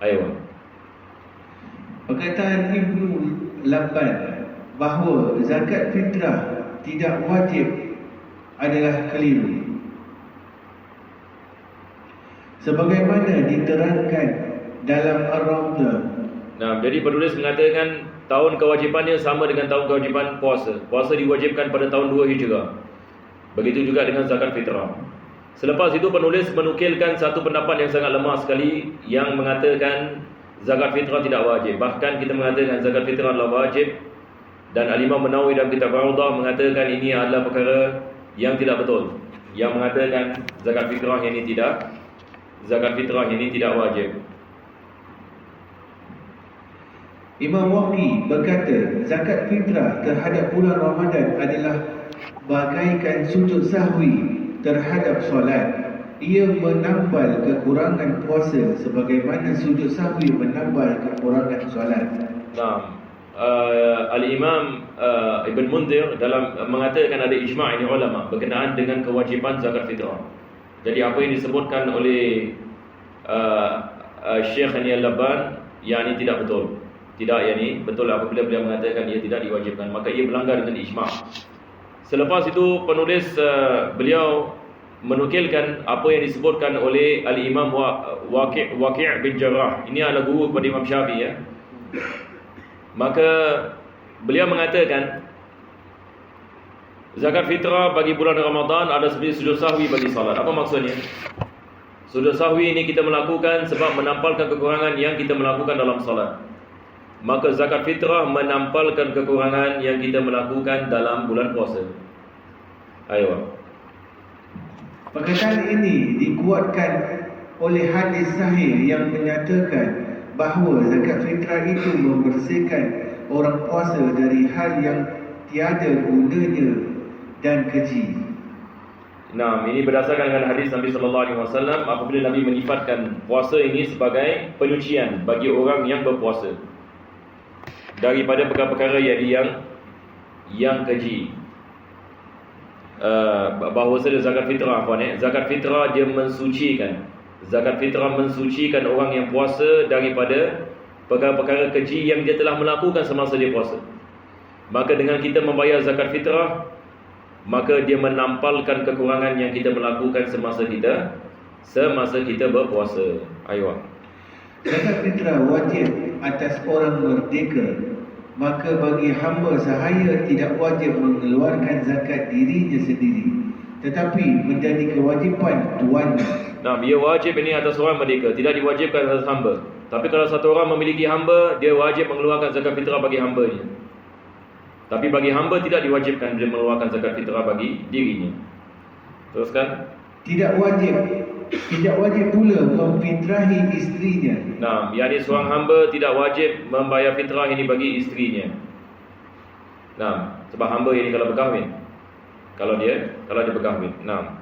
Ayo. Perkataan Ibnu Labban bahawa zakat fitrah tidak wajib adalah keliru. Sebagaimana diterangkan dalam Ar-Rawdah. Nah, jadi penulis mengatakan tahun kewajipannya sama dengan tahun kewajipan puasa. Puasa diwajibkan pada tahun 2 Hijrah. Begitu juga dengan zakat fitrah. Selepas itu penulis menukilkan satu pendapat yang sangat lemah sekali yang mengatakan zakat fitrah tidak wajib. Bahkan kita mengatakan zakat fitrah adalah wajib. Dan Al-Imam Nawawi dalam kitab Rawdah mengatakan ini adalah perkara yang tidak betul. Yang mengatakan zakat fitrah ini tidak wajib. Imam Waqi berkata zakat fitrah terhadap bulan Ramadan adalah bagaikan sujud sahwi terhadap solat. Ia menambal kekurangan puasa sebagaimana sujud sahwi menambal kekurangan solat. Nah, Al-Imam Ibn Munzir dalam mengatakan ada ijma' ini ulama berkenaan dengan kewajipan zakat fitrah. Jadi apa yang disebutkan oleh Syekh Al-Laban yakni tidak betul. Tidak yakni betul apabila beliau mengatakan ia tidak diwajibkan, maka ia melanggar dengan ijma'. Selepas itu penulis beliau menukilkan apa yang disebutkan oleh Al-Imam Waqi' bin Jarrah. Ini adalah guru kepada Imam Syafi'i ya. Maka beliau mengatakan zakat fitrah bagi bulan Ramadan ada seperti sujud sahwi bagi salat. Apa maksudnya? Sujud sahwi ini kita melakukan sebab menampalkan kekurangan yang kita melakukan dalam salat. Maka zakat fitrah menampalkan kekurangan yang kita melakukan dalam bulan puasa. Ayo. Perkataan ini dikuatkan oleh hadis sahih yang menyatakan bahawa zakat fitrah itu membersihkan orang puasa dari hal yang tiada gunanya dan keji. Nah, ini berdasarkan dengan hadis Nabi sallallahu alaihi wasallam apabila Nabi menyifatkan puasa ini sebagai penyucian bagi orang yang berpuasa daripada perkara-perkara yang keji. Bahawa zakat fitrah zakat fitrah dia mensucikan. Zakat fitrah mensucikan orang yang puasa daripada perkara-perkara keji yang dia telah melakukan semasa dia puasa. Maka dengan kita membayar zakat fitrah, maka dia menampalkan kekurangan yang kita melakukan semasa kita berpuasa. Ayo. Zakat fitrah wajib atas orang merdeka. Maka bagi hamba sahaya tidak wajib mengeluarkan zakat dirinya sendiri, tetapi menjadi kewajipan tuannya. Nah, ia wajib ini atas orang merdeka, tidak diwajibkan atas hamba. Tapi kalau satu orang memiliki hamba, dia wajib mengeluarkan zakat fitrah bagi hambanya. Tapi bagi hamba tidak diwajibkan dia mengeluarkan zakat fitrah bagi dirinya. Teruskan. Tidak wajib pula memfitrahi isterinya. Nah, yakni seorang hamba tidak wajib membayar fitrah ini bagi isterinya. Nah, sebab hamba ini kalau berkahwin. Kalau dia berkahwin. Nah.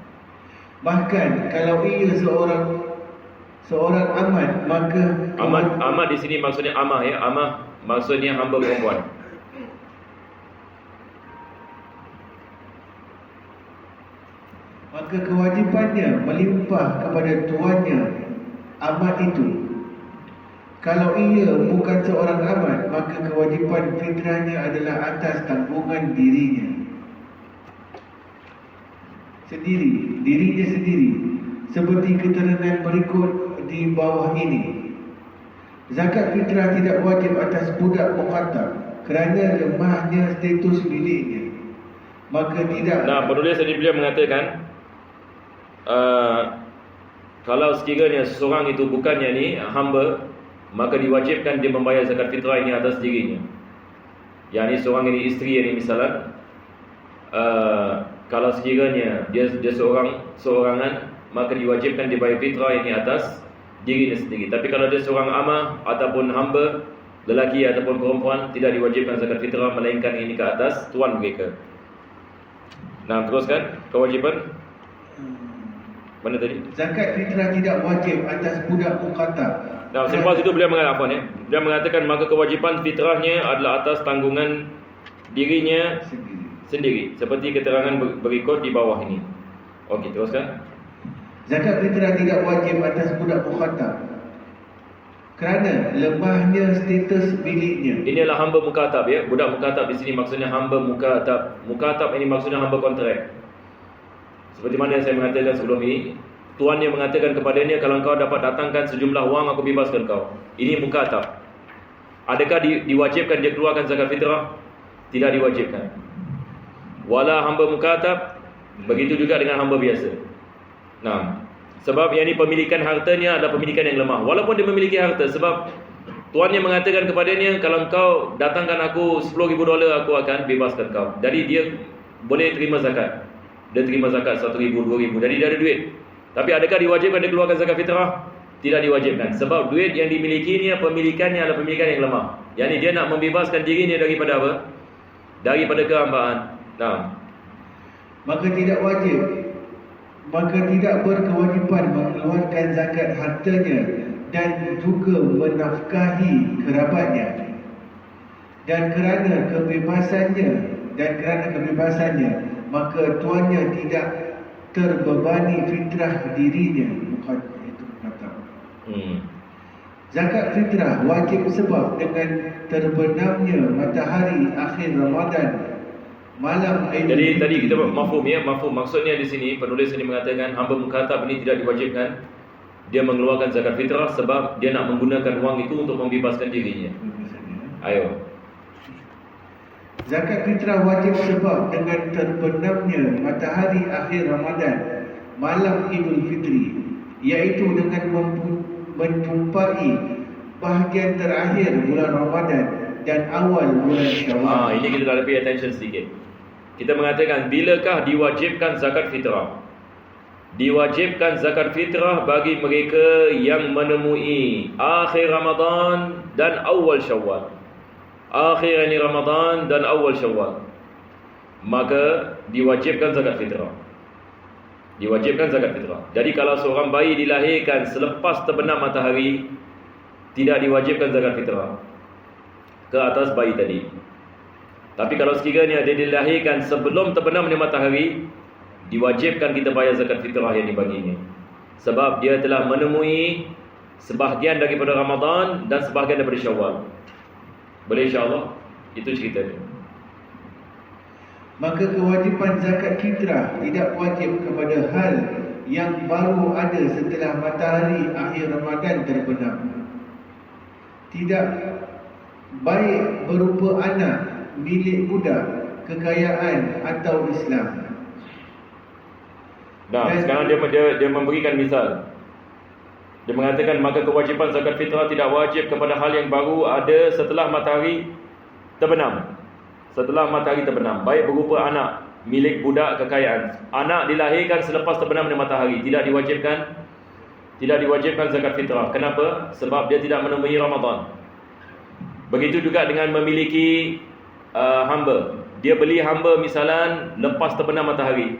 Bahkan kalau ia seorang amat, maka amat di sini maksudnya amah ya. Amah maksudnya hamba perempuan. Maka kewajipannya melimpah kepada tuannya amat itu. Kalau ia bukan seorang amat, maka kewajipan fitrahnya adalah atas tanggungan dirinya sendiri. Seperti keterangan berikut di bawah ini. Zakat fitrah tidak wajib atas budak muqatab kerana lemahnya status miliknya. Maka tidak. Nah, penulis tadi beliau mengatakan kalau sekiranya seseorang itu bukannya ni hamba, maka diwajibkan dia membayar zakat fitrah ini atas dirinya. Yang ni seorang ini isteri ini misalnya, kalau sekiranya dia seorangan, maka diwajibkan dia bayar fitrah ini atas dirinya sendiri. Tapi kalau dia seorang amah ataupun hamba, lelaki ataupun perempuan, tidak diwajibkan zakat fitrah melainkan ini ke atas tuan mereka. Nah, teruskan kewajipan. Mana tadi? Zakat fitrah tidak wajib atas budak muqatab. Nah, selepas itu beliau mengatakan apa ni? Beliau mengatakan maka kewajipan fitrahnya adalah atas tanggungan dirinya sendiri. Seperti keterangan berikut di bawah ini. Okey, teruskan. Zakat fitrah tidak wajib atas budak muqatab kerana lemahnya status miliknya. Ini adalah hamba mukatab ya. Budak mukatab di sini maksudnya hamba mukatab. Mukatab ini maksudnya hamba kontrak. Seperti mana yang saya mengatakan sebelum ini, tuannya mengatakan kepadanya, kalau kau dapat datangkan sejumlah wang, aku bebaskan kau. Ini mukatab. Adakah diwajibkan dia keluarkan zakat fitrah? Tidak diwajibkan. Wala hamba mukatab, begitu juga dengan hamba biasa. Nah, sebab yang ini pemilikan hartanya adalah pemilikan yang lemah. Walaupun dia memiliki harta, sebab tuannya mengatakan kepadanya, kalau kau datangkan aku $10,000, aku akan bebaskan kau. Jadi dia boleh terima zakat. Dia terima zakat 1,000, 2,000. Jadi dia ada duit. Tapi adakah diwajibkan dia keluarkan zakat fitrah? Tidak diwajibkan. Sebab duit yang dimilikinya, pemilikannya adalah pemilikan yang lemah. Yang ini dia nak membebaskan dirinya daripada apa? Daripada kehambaan. Nah. Maka tidak berkewajipan mengeluarkan zakat hartanya dan juga menafkahi kerabatnya. dan kerana kebebasannya maka tuannya tidak terbebani fitrah dirinya. Bukan itu kata. Zakat fitrah wajib sebab dengan terbenamnya matahari akhir Ramadan malam Aidil Jadi Fitri. tadi kita mafhum ya, mafhum. Maksudnya di sini penulis ini mengatakan hamba mukhatab ini tidak diwajibkan dia mengeluarkan zakat fitrah sebab dia nak menggunakan wang itu untuk membebaskan dirinya. Ayo. Zakat fitrah wajib sebab dengan terbenamnya matahari akhir Ramadan malam Idul Fitri, iaitu dengan menjumpai bahagian terakhir bulan Ramadan dan awal bulan Syawal. Ini kita dah pay attention sedikit. Kita mengatakan bilakah diwajibkan zakat fitrah? Diwajibkan zakat fitrah bagi mereka yang menemui akhir Ramadan dan awal Syawal. Akhir ini Ramadan dan awal Syawal, maka diwajibkan zakat fitrah. Diwajibkan zakat fitrah. Jadi kalau seorang bayi dilahirkan selepas terbenam matahari, tidak diwajibkan zakat fitrah ke atas bayi tadi. Tapi kalau sekiranya dia dilahirkan sebelum terbenamnya matahari, diwajibkan kita bayar zakat fitrah yang dibaginya. Sebab dia telah menemui sebahagian daripada Ramadan dan sebahagian daripada Syawal. Boleh insya-Allah? Itu ceritanya. Maka kewajipan zakat fitrah tidak wajib kepada hal yang baru ada setelah matahari akhir Ramadan terbenam. Tidak baik berupa anak, milik budak, kekayaan atau Islam. Sekarang dia memberikan misal. Dia mengatakan maka kewajipan zakat fitrah tidak wajib kepada hal yang baru ada setelah matahari terbenam. Setelah matahari terbenam, baik berupa anak, milik budak, kekayaan. Anak dilahirkan selepas terbenamnya matahari, tidak diwajibkan zakat fitrah. Kenapa? Sebab dia tidak menemui Ramadan. Begitu juga dengan memiliki hamba. Dia beli hamba misalan lepas terbenam matahari.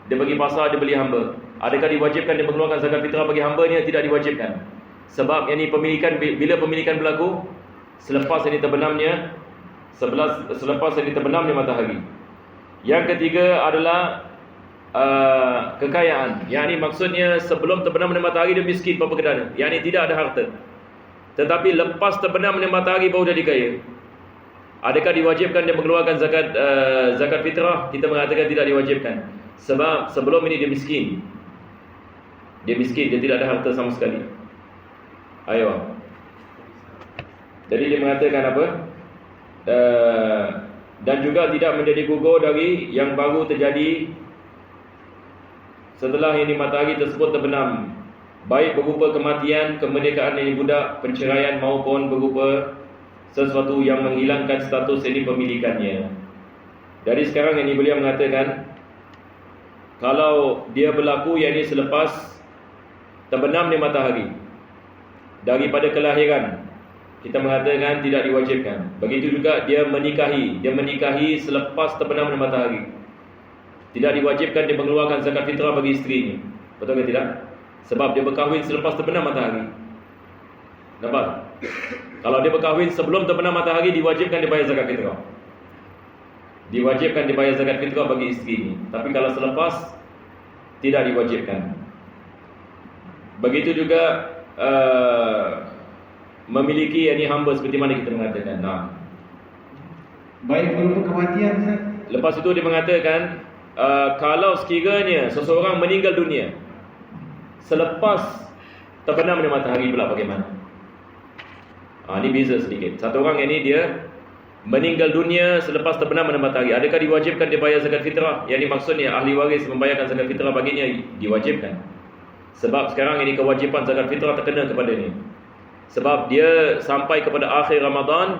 Dia pergi pasar, dia beli hamba. Adakah diwajibkan dia mengeluarkan zakat fitrah bagi hambanya? Tidak diwajibkan. Sebab yang ini bila pemilikan berlaku selepas ini terbenamnya matahari. Yang ketiga adalah kekayaan. Yang ini maksudnya sebelum terbenamnya matahari dia miskin pepekadana. Yang ini tidak ada harta. Tetapi lepas terbenamnya matahari baru jadi kaya. Adakah diwajibkan dia mengeluarkan zakat fitrah? Kita mengatakan tidak diwajibkan. Sebab sebelum ini dia miskin. Dia tidak ada harta sama sekali. Ayo. Jadi dia mengatakan apa? Dan juga tidak menjadi gugur dari yang baru terjadi setelah ini matahari tersebut terbenam, baik berupa kematian, kemerdekaan ini budak, perceraian maupun berupa sesuatu yang menghilangkan status ini pemilikannya. Dari sekarang ini beliau mengatakan kalau dia berlaku yang ini selepas terbenamnya matahari daripada kelahiran, kita mengatakan tidak diwajibkan. Begitu juga dia menikahi selepas terbenamnya matahari, tidak diwajibkan dia mengeluarkan zakat fitrah bagi isterinya. Betul ke tidak? Sebab dia berkahwin selepas terbenam matahari. Nampak? Kalau dia berkahwin sebelum terbenam matahari, diwajibkan dia bayar zakat fitrah. Diwajibkan dia bayar zakat fitrah bagi isterinya. Tapi kalau selepas, tidak diwajibkan. Begitu juga memiliki hamba seperti mana kita mengatakan. Baik berupa kematian, Ustaz. Lepas itu dia mengatakan kalau sekiranya seseorang meninggal dunia selepas terbenamnya matahari pula bagaimana? Ini beza sedikit. Satu orang ini dia meninggal dunia selepas terbenamnya matahari. Adakah diwajibkan dia bayar zakat fitrah? Yang ini maksudnya ahli waris membayarkan zakat fitrah baginya, diwajibkan. Sebab sekarang ini kewajipan zakat fitrah terkena kepada ini. Sebab dia sampai kepada akhir Ramadan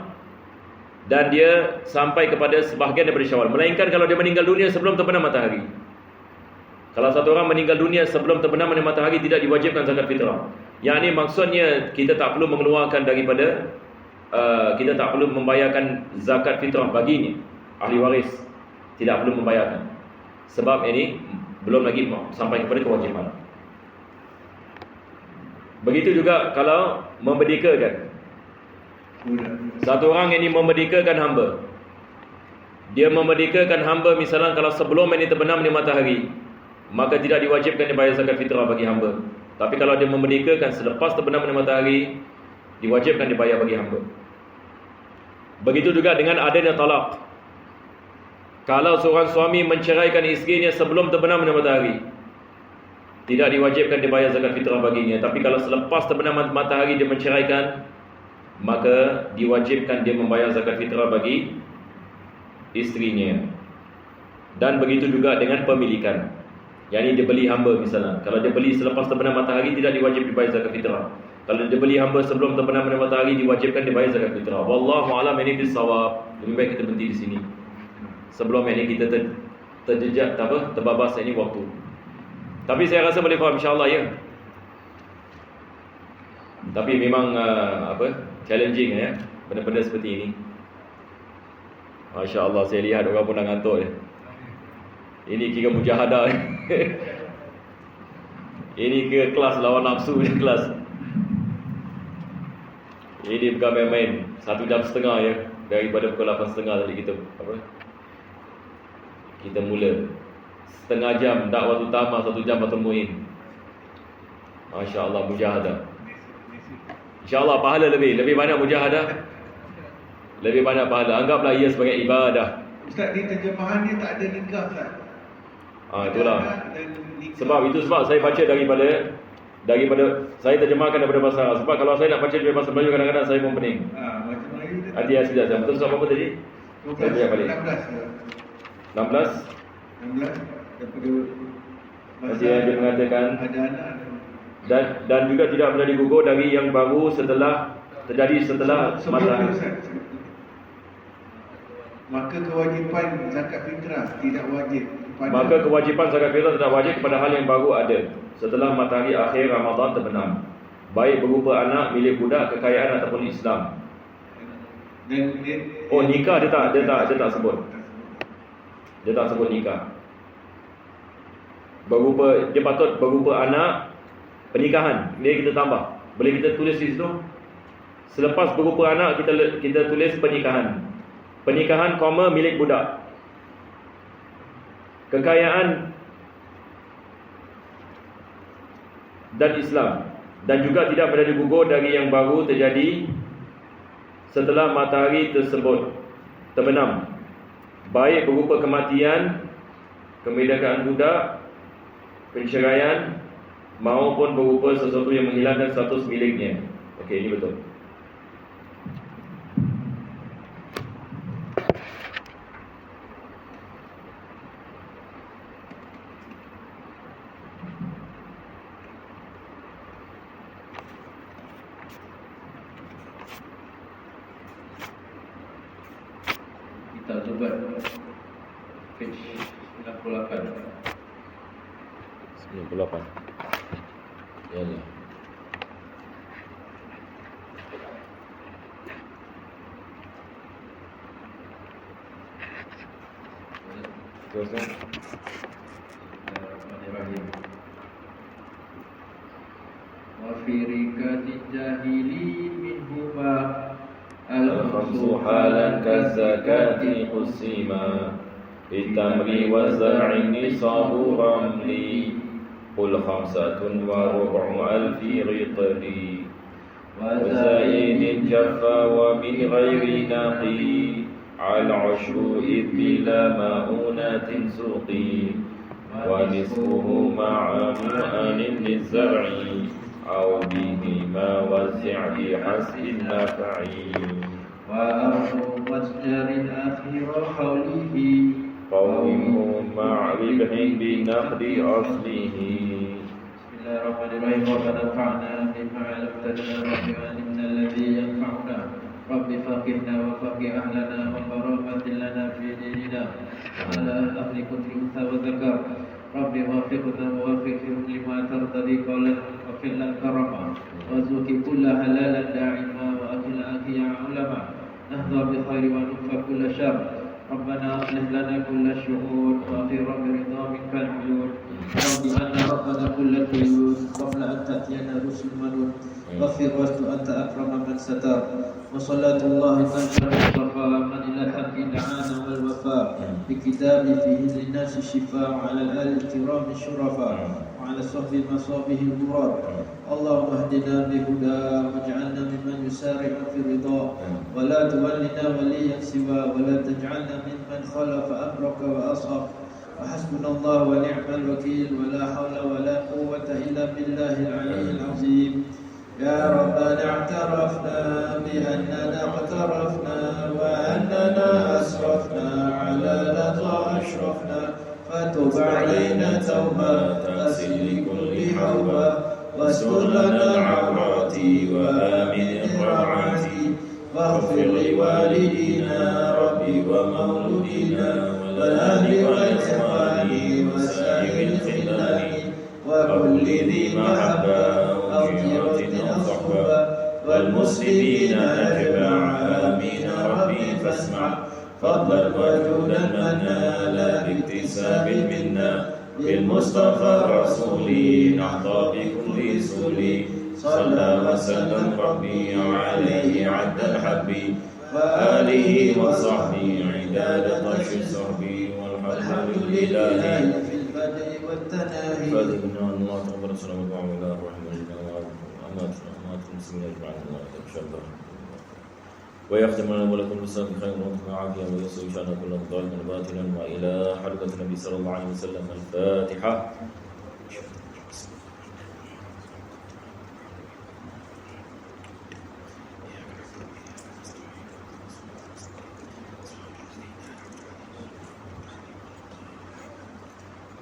dan dia sampai kepada sebahagian daripada Syawal. Melainkan kalau dia meninggal dunia sebelum terbenam matahari. Kalau satu orang meninggal dunia sebelum terbenam matahari, tidak diwajibkan zakat fitrah. Yang ini maksudnya kita tak perlu mengeluarkan daripada kita tak perlu membayarkan zakat fitrah baginya. Ahli waris tidak perlu membayarkan. Sebab ini belum lagi sampai kepada kewajipan. Begitu juga kalau memerdekakan. Satu orang ini memerdekakan hamba. Dia memerdekakan hamba misalnya kalau sebelum ini terbenam di matahari, maka tidak diwajibkan dibayar zakat fitrah bagi hamba. Tapi kalau dia memerdekakan selepas terbenam di matahari, diwajibkan dibayar bagi hamba. Begitu juga dengan adanya talak. Kalau seorang suami menceraikan isterinya sebelum terbenam di matahari, tidak diwajibkan dibayar zakat fitrah baginya. Tapi kalau selepas terbenam matahari dia menceraikan, maka diwajibkan dia membayar zakat fitrah bagi isterinya. Dan begitu juga dengan pemilikan. Yang ini dia beli hamba misalnya. Kalau dia beli selepas terbenam matahari, tidak diwajib dibayar zakat fitrah. Kalau dia beli hamba sebelum terbenam matahari, diwajibkan dibayar zakat fitrah. Wallahu a'lam, ini bisawab. Lebih baik kita berhenti di sini. Sebelum ini kita terjejak terbabas ini waktu. Tapi saya rasa boleh faham insya-Allah ya. Tapi memang challenging ya, benda-benda seperti ini. Masya-Allah, saya lihat orang pun dah ngantuk ya. Ini kira mujahadah. Ini kira kelas lawan nafsu je kelas. Ini bukan main-main. 1 jam setengah ya. Daripada pukul 8.30 tadi kita mula. Setengah jam dakwah utama, 1 jam batul muin. Masya-Allah, mujahadah. InsyaAllah pahala lebih banyak mujahadah. Lebih banyak pahala. Anggaplah ia sebagai ibadah. Ustaz, di terjemahan dia tak ada nikah, Ustaz. Itulah. Sebab saya baca daripada saya terjemahkan daripada bahasa Arab. Sebab kalau saya nak baca daripada bahasa Melayu kadang-kadang saya pun pening. Macam Melayu dia. Hati sekejap. Betul soal apa tadi? 16 daripada Masih dia mengatakan ada anak. dan juga tidak boleh digugur dari yang baru terjadi setelah matahari. Maka kewajipan zakat fitrah tidak wajib kepada Maka kewajipan zakat fitrah tidak wajib kepada hal yang baru ada setelah matahari akhir Ramadan terbenam, baik berupa anak, milik budak, kekayaan ataupun Islam. Nikah dia tak sebut. Dia tak sebut nikah. Dia patut berupa anak, pernikahan. Dia kita tambah. Boleh kita tulis di situ. Selepas berupa anak kita tulis pernikahan. Pernikahan, milik budak. Kekayaan dan Islam. Dan juga tidak boleh digugur dari yang baru terjadi setelah matahari tersebut terbenam, baik berupa kematian, kemerdekaan budak, penceraian, maupun berupa sesuatu yang menghilangkan status miliknya. Okey, ini betul. Kita coba page 98. 98. Ya Allah. Teruskan. Wa fi rikatin jahili minhuma الخمس حالا كالزكاة قسما بالتمر والزرع نصاب رملي قل 5 وربع ألف رطلي وزائد جفا ومن غير نقي على العشر إذ بلا مؤونة سقي ونصفه مع مؤن للزرع أو بهما وسع بحسب النفع وأرض مسجر آخر حوله قومه مع ربح بنقد أصله. بسم الله الرحمن الرحيم. ربنا انفعنا بما علمتنا رب علمنا الذي ينفعنا رب فقهنا وفقه أهلنا وبركة لنا في ديننا على أهل كل أنثى وذكر رب وفقنا ووفقهم لما ترتضي قولا وفعلا كرما وارزق كل حلالا داعما وأكل أكيا علما نهضى بخير ونكفى كل شر ربنا أصلح لنا كل الشؤون وأخيرا برضا منك العيون رب أنا ربنا كل الديون قبل أن تأتينا رسل منون واغفر واستر أنت أكرم من ستر وصلاة الله تنشر المصطفى من إلى الحق دعانا والوفاء بكتاب فيه للناس الشفاء وعلى الآل الكرام الشرفاء وعلى صحب مصابه الغراب اللهم اهدنا بهدى واجعلنا ممن يسارع في الرضا ولا تولنا وليا سوى ولا تجعلنا ممن خالف أمرك وأصاب وحسبنا الله ونعم الوكيل ولا حول ولا قوة إلا بالله العلي العظيم يا ربنا اعترفنا بأننا اقترفنا وأننا أسرفنا على لظى أشرفنا فتب علينا توبة تغسل لكل حوبة واستر لنا العورات وآمن الروعات واغفر لوالدينا ربي ومولودينا والأهل والإخوان وسائر الخلان وكل ذي محبة وجيرة أو صحبة والمسلمين أجمع آمين ربي فاسمع فضلا وجودا منا لا باكتساب منا بالمصطفى رسولي نحظى بكل سولي صلى وسلم ربي عليه عد الحب وآله وصحبه عداد طش الصحب والحمد لله في البدء والتناهي فذكرنا الله تقبل السلام عليكم ورحمة الله وأمات المسلمين أجمعين إن شاء الله ويختم لنا ولكم بالسلام بخير وطهر عافية ويسر إن شاء الله كل ضال باطلا وإلى حلقة النبي صلى الله عليه وسلم الفاتحة.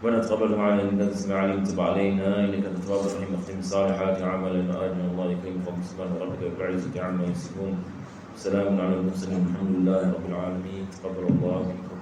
ونتقبل معنا إنك تسمع علينا تب علينا إنك تتواب الرحيم واختم الصالحات عملا أجمل الله يكرم فضل سبحان ربك رب العزة عما يصفون سلام على المرسلين الحمد لله رب العالمين تقبل الله منكم